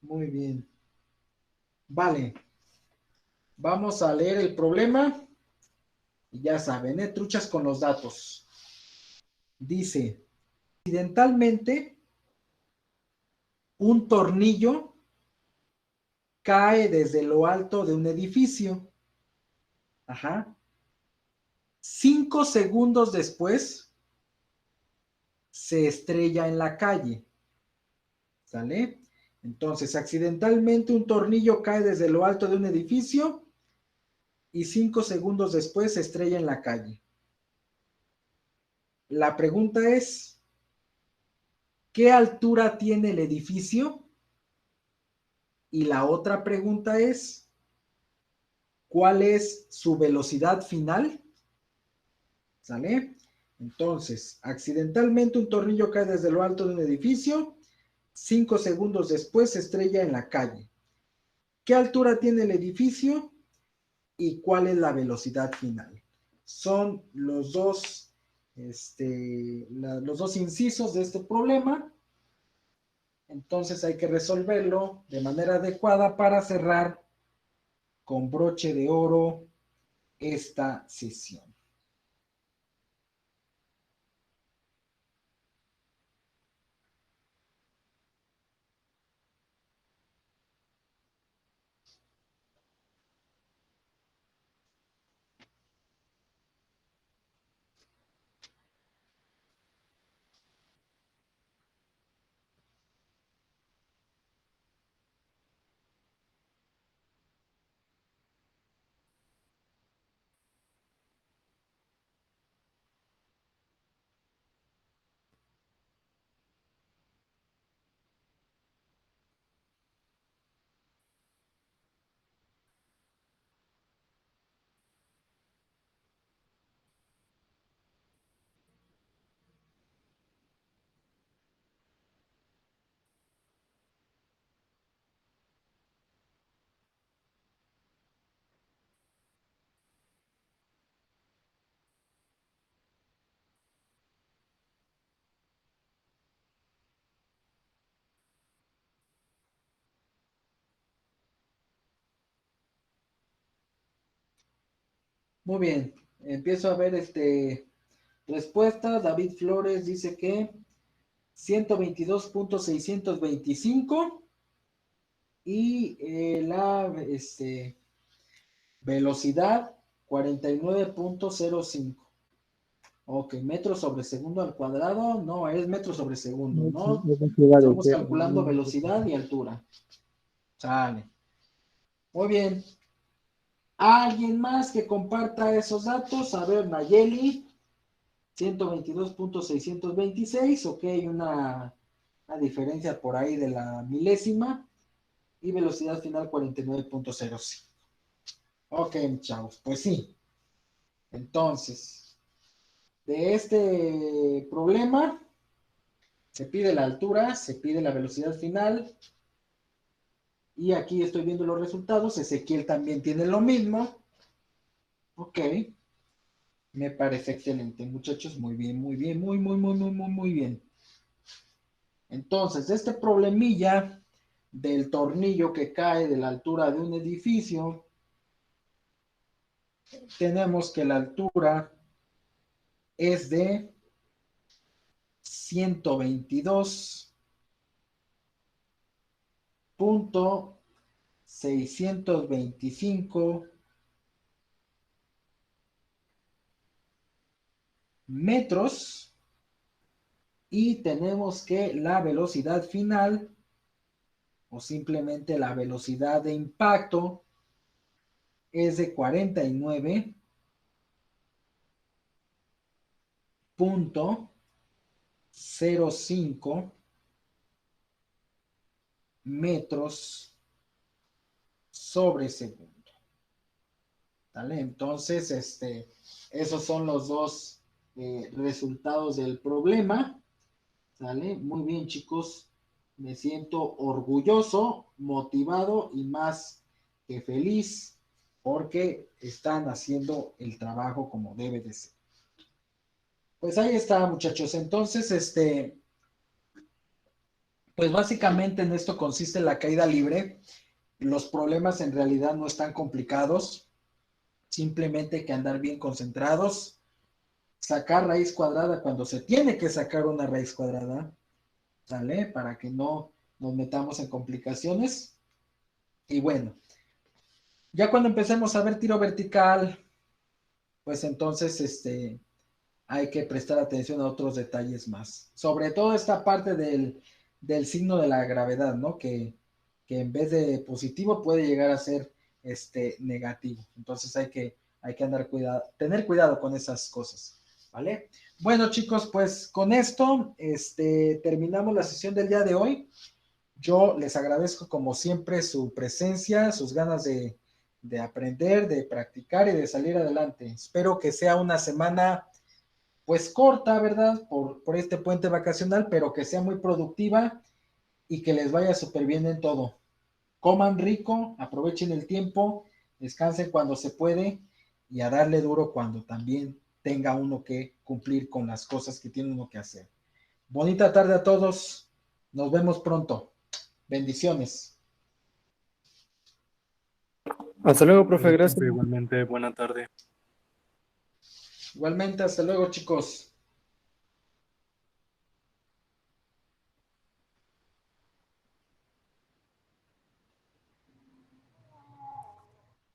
Muy bien. Vale. Vamos a leer el problema. Y ya saben, truchas con los datos. Dice, accidentalmente, un tornillo cae desde lo alto de un edificio. Ajá. 5 segundos después, se estrella en la calle. ¿Sale? Entonces, accidentalmente un tornillo cae desde lo alto de un edificio y 5 segundos después se estrella en la calle. La pregunta es, ¿qué altura tiene el edificio? Y la otra pregunta es, ¿cuál es su velocidad final? ¿Sale? Entonces, accidentalmente un tornillo cae desde lo alto de un edificio, 5 segundos después se estrella en la calle. ¿Qué altura tiene el edificio? ¿Y cuál es la velocidad final? Son los dos incisos de este problema. Entonces hay que resolverlo de manera adecuada para cerrar con broche de oro esta sesión. Muy bien, empiezo a ver respuesta. David Flores dice que 122.625 y la velocidad 49.05. Ok, metros sobre segundo al cuadrado, no, es metros sobre segundo, ¿no? Estamos calculando velocidad y altura. Sale. Muy bien. ¿Alguien más que comparta esos datos? A ver, Nayeli. 122.626, ok, una diferencia por ahí de la milésima, y velocidad final 49.05. Ok, chavos, pues sí. Entonces, de este problema, se pide la altura, se pide la velocidad final, y aquí estoy viendo los resultados. Ezequiel también tiene lo mismo. Ok, me parece excelente, muchachos, muy bien, muy bien, muy bien. Entonces, este problemilla del tornillo que cae de la altura de un edificio, tenemos que la altura es de 122.625 metros, y tenemos que la velocidad final, o simplemente la velocidad de impacto, es de 49.05 metros sobre segundo. ¿Vale? Entonces, esos son los dos resultados del problema. ¿Sale? Muy bien, chicos. Me siento orgulloso, motivado y más que feliz porque están haciendo el trabajo como debe de ser. Pues ahí está, muchachos. Entonces, pues básicamente en esto consiste la caída libre. Los problemas en realidad no están complicados. Simplemente hay que andar bien concentrados. Sacar raíz cuadrada cuando se tiene que sacar una raíz cuadrada. ¿Sale? Para que no nos metamos en complicaciones. Y bueno, ya cuando empecemos a ver tiro vertical, pues entonces hay que prestar atención a otros detalles más. Sobre todo esta parte del signo de la gravedad, ¿no? Que en vez de positivo puede llegar a ser negativo. Entonces hay que tener cuidado con esas cosas, ¿vale? Bueno, chicos, pues con esto terminamos la sesión del día de hoy. Yo les agradezco como siempre su presencia, sus ganas de aprender, de practicar y de salir adelante. Espero que sea una semana pues corta, ¿verdad? Por este puente vacacional, pero que sea muy productiva y que les vaya súper bien en todo. Coman rico, aprovechen el tiempo, descansen cuando se puede y a darle duro cuando también tenga uno que cumplir con las cosas que tiene uno que hacer. Bonita tarde a todos, nos vemos pronto. Bendiciones.
Hasta luego, profe,
Profe,
gracias.
igualmente, buena tarde.
Igualmente, hasta luego, chicos.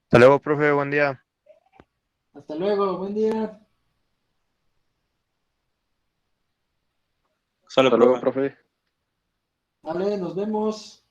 Hasta luego, profe, buen día.
Hasta luego, buen día.
Sale,
Hasta luego,
profe.
profe.
Vale, nos vemos.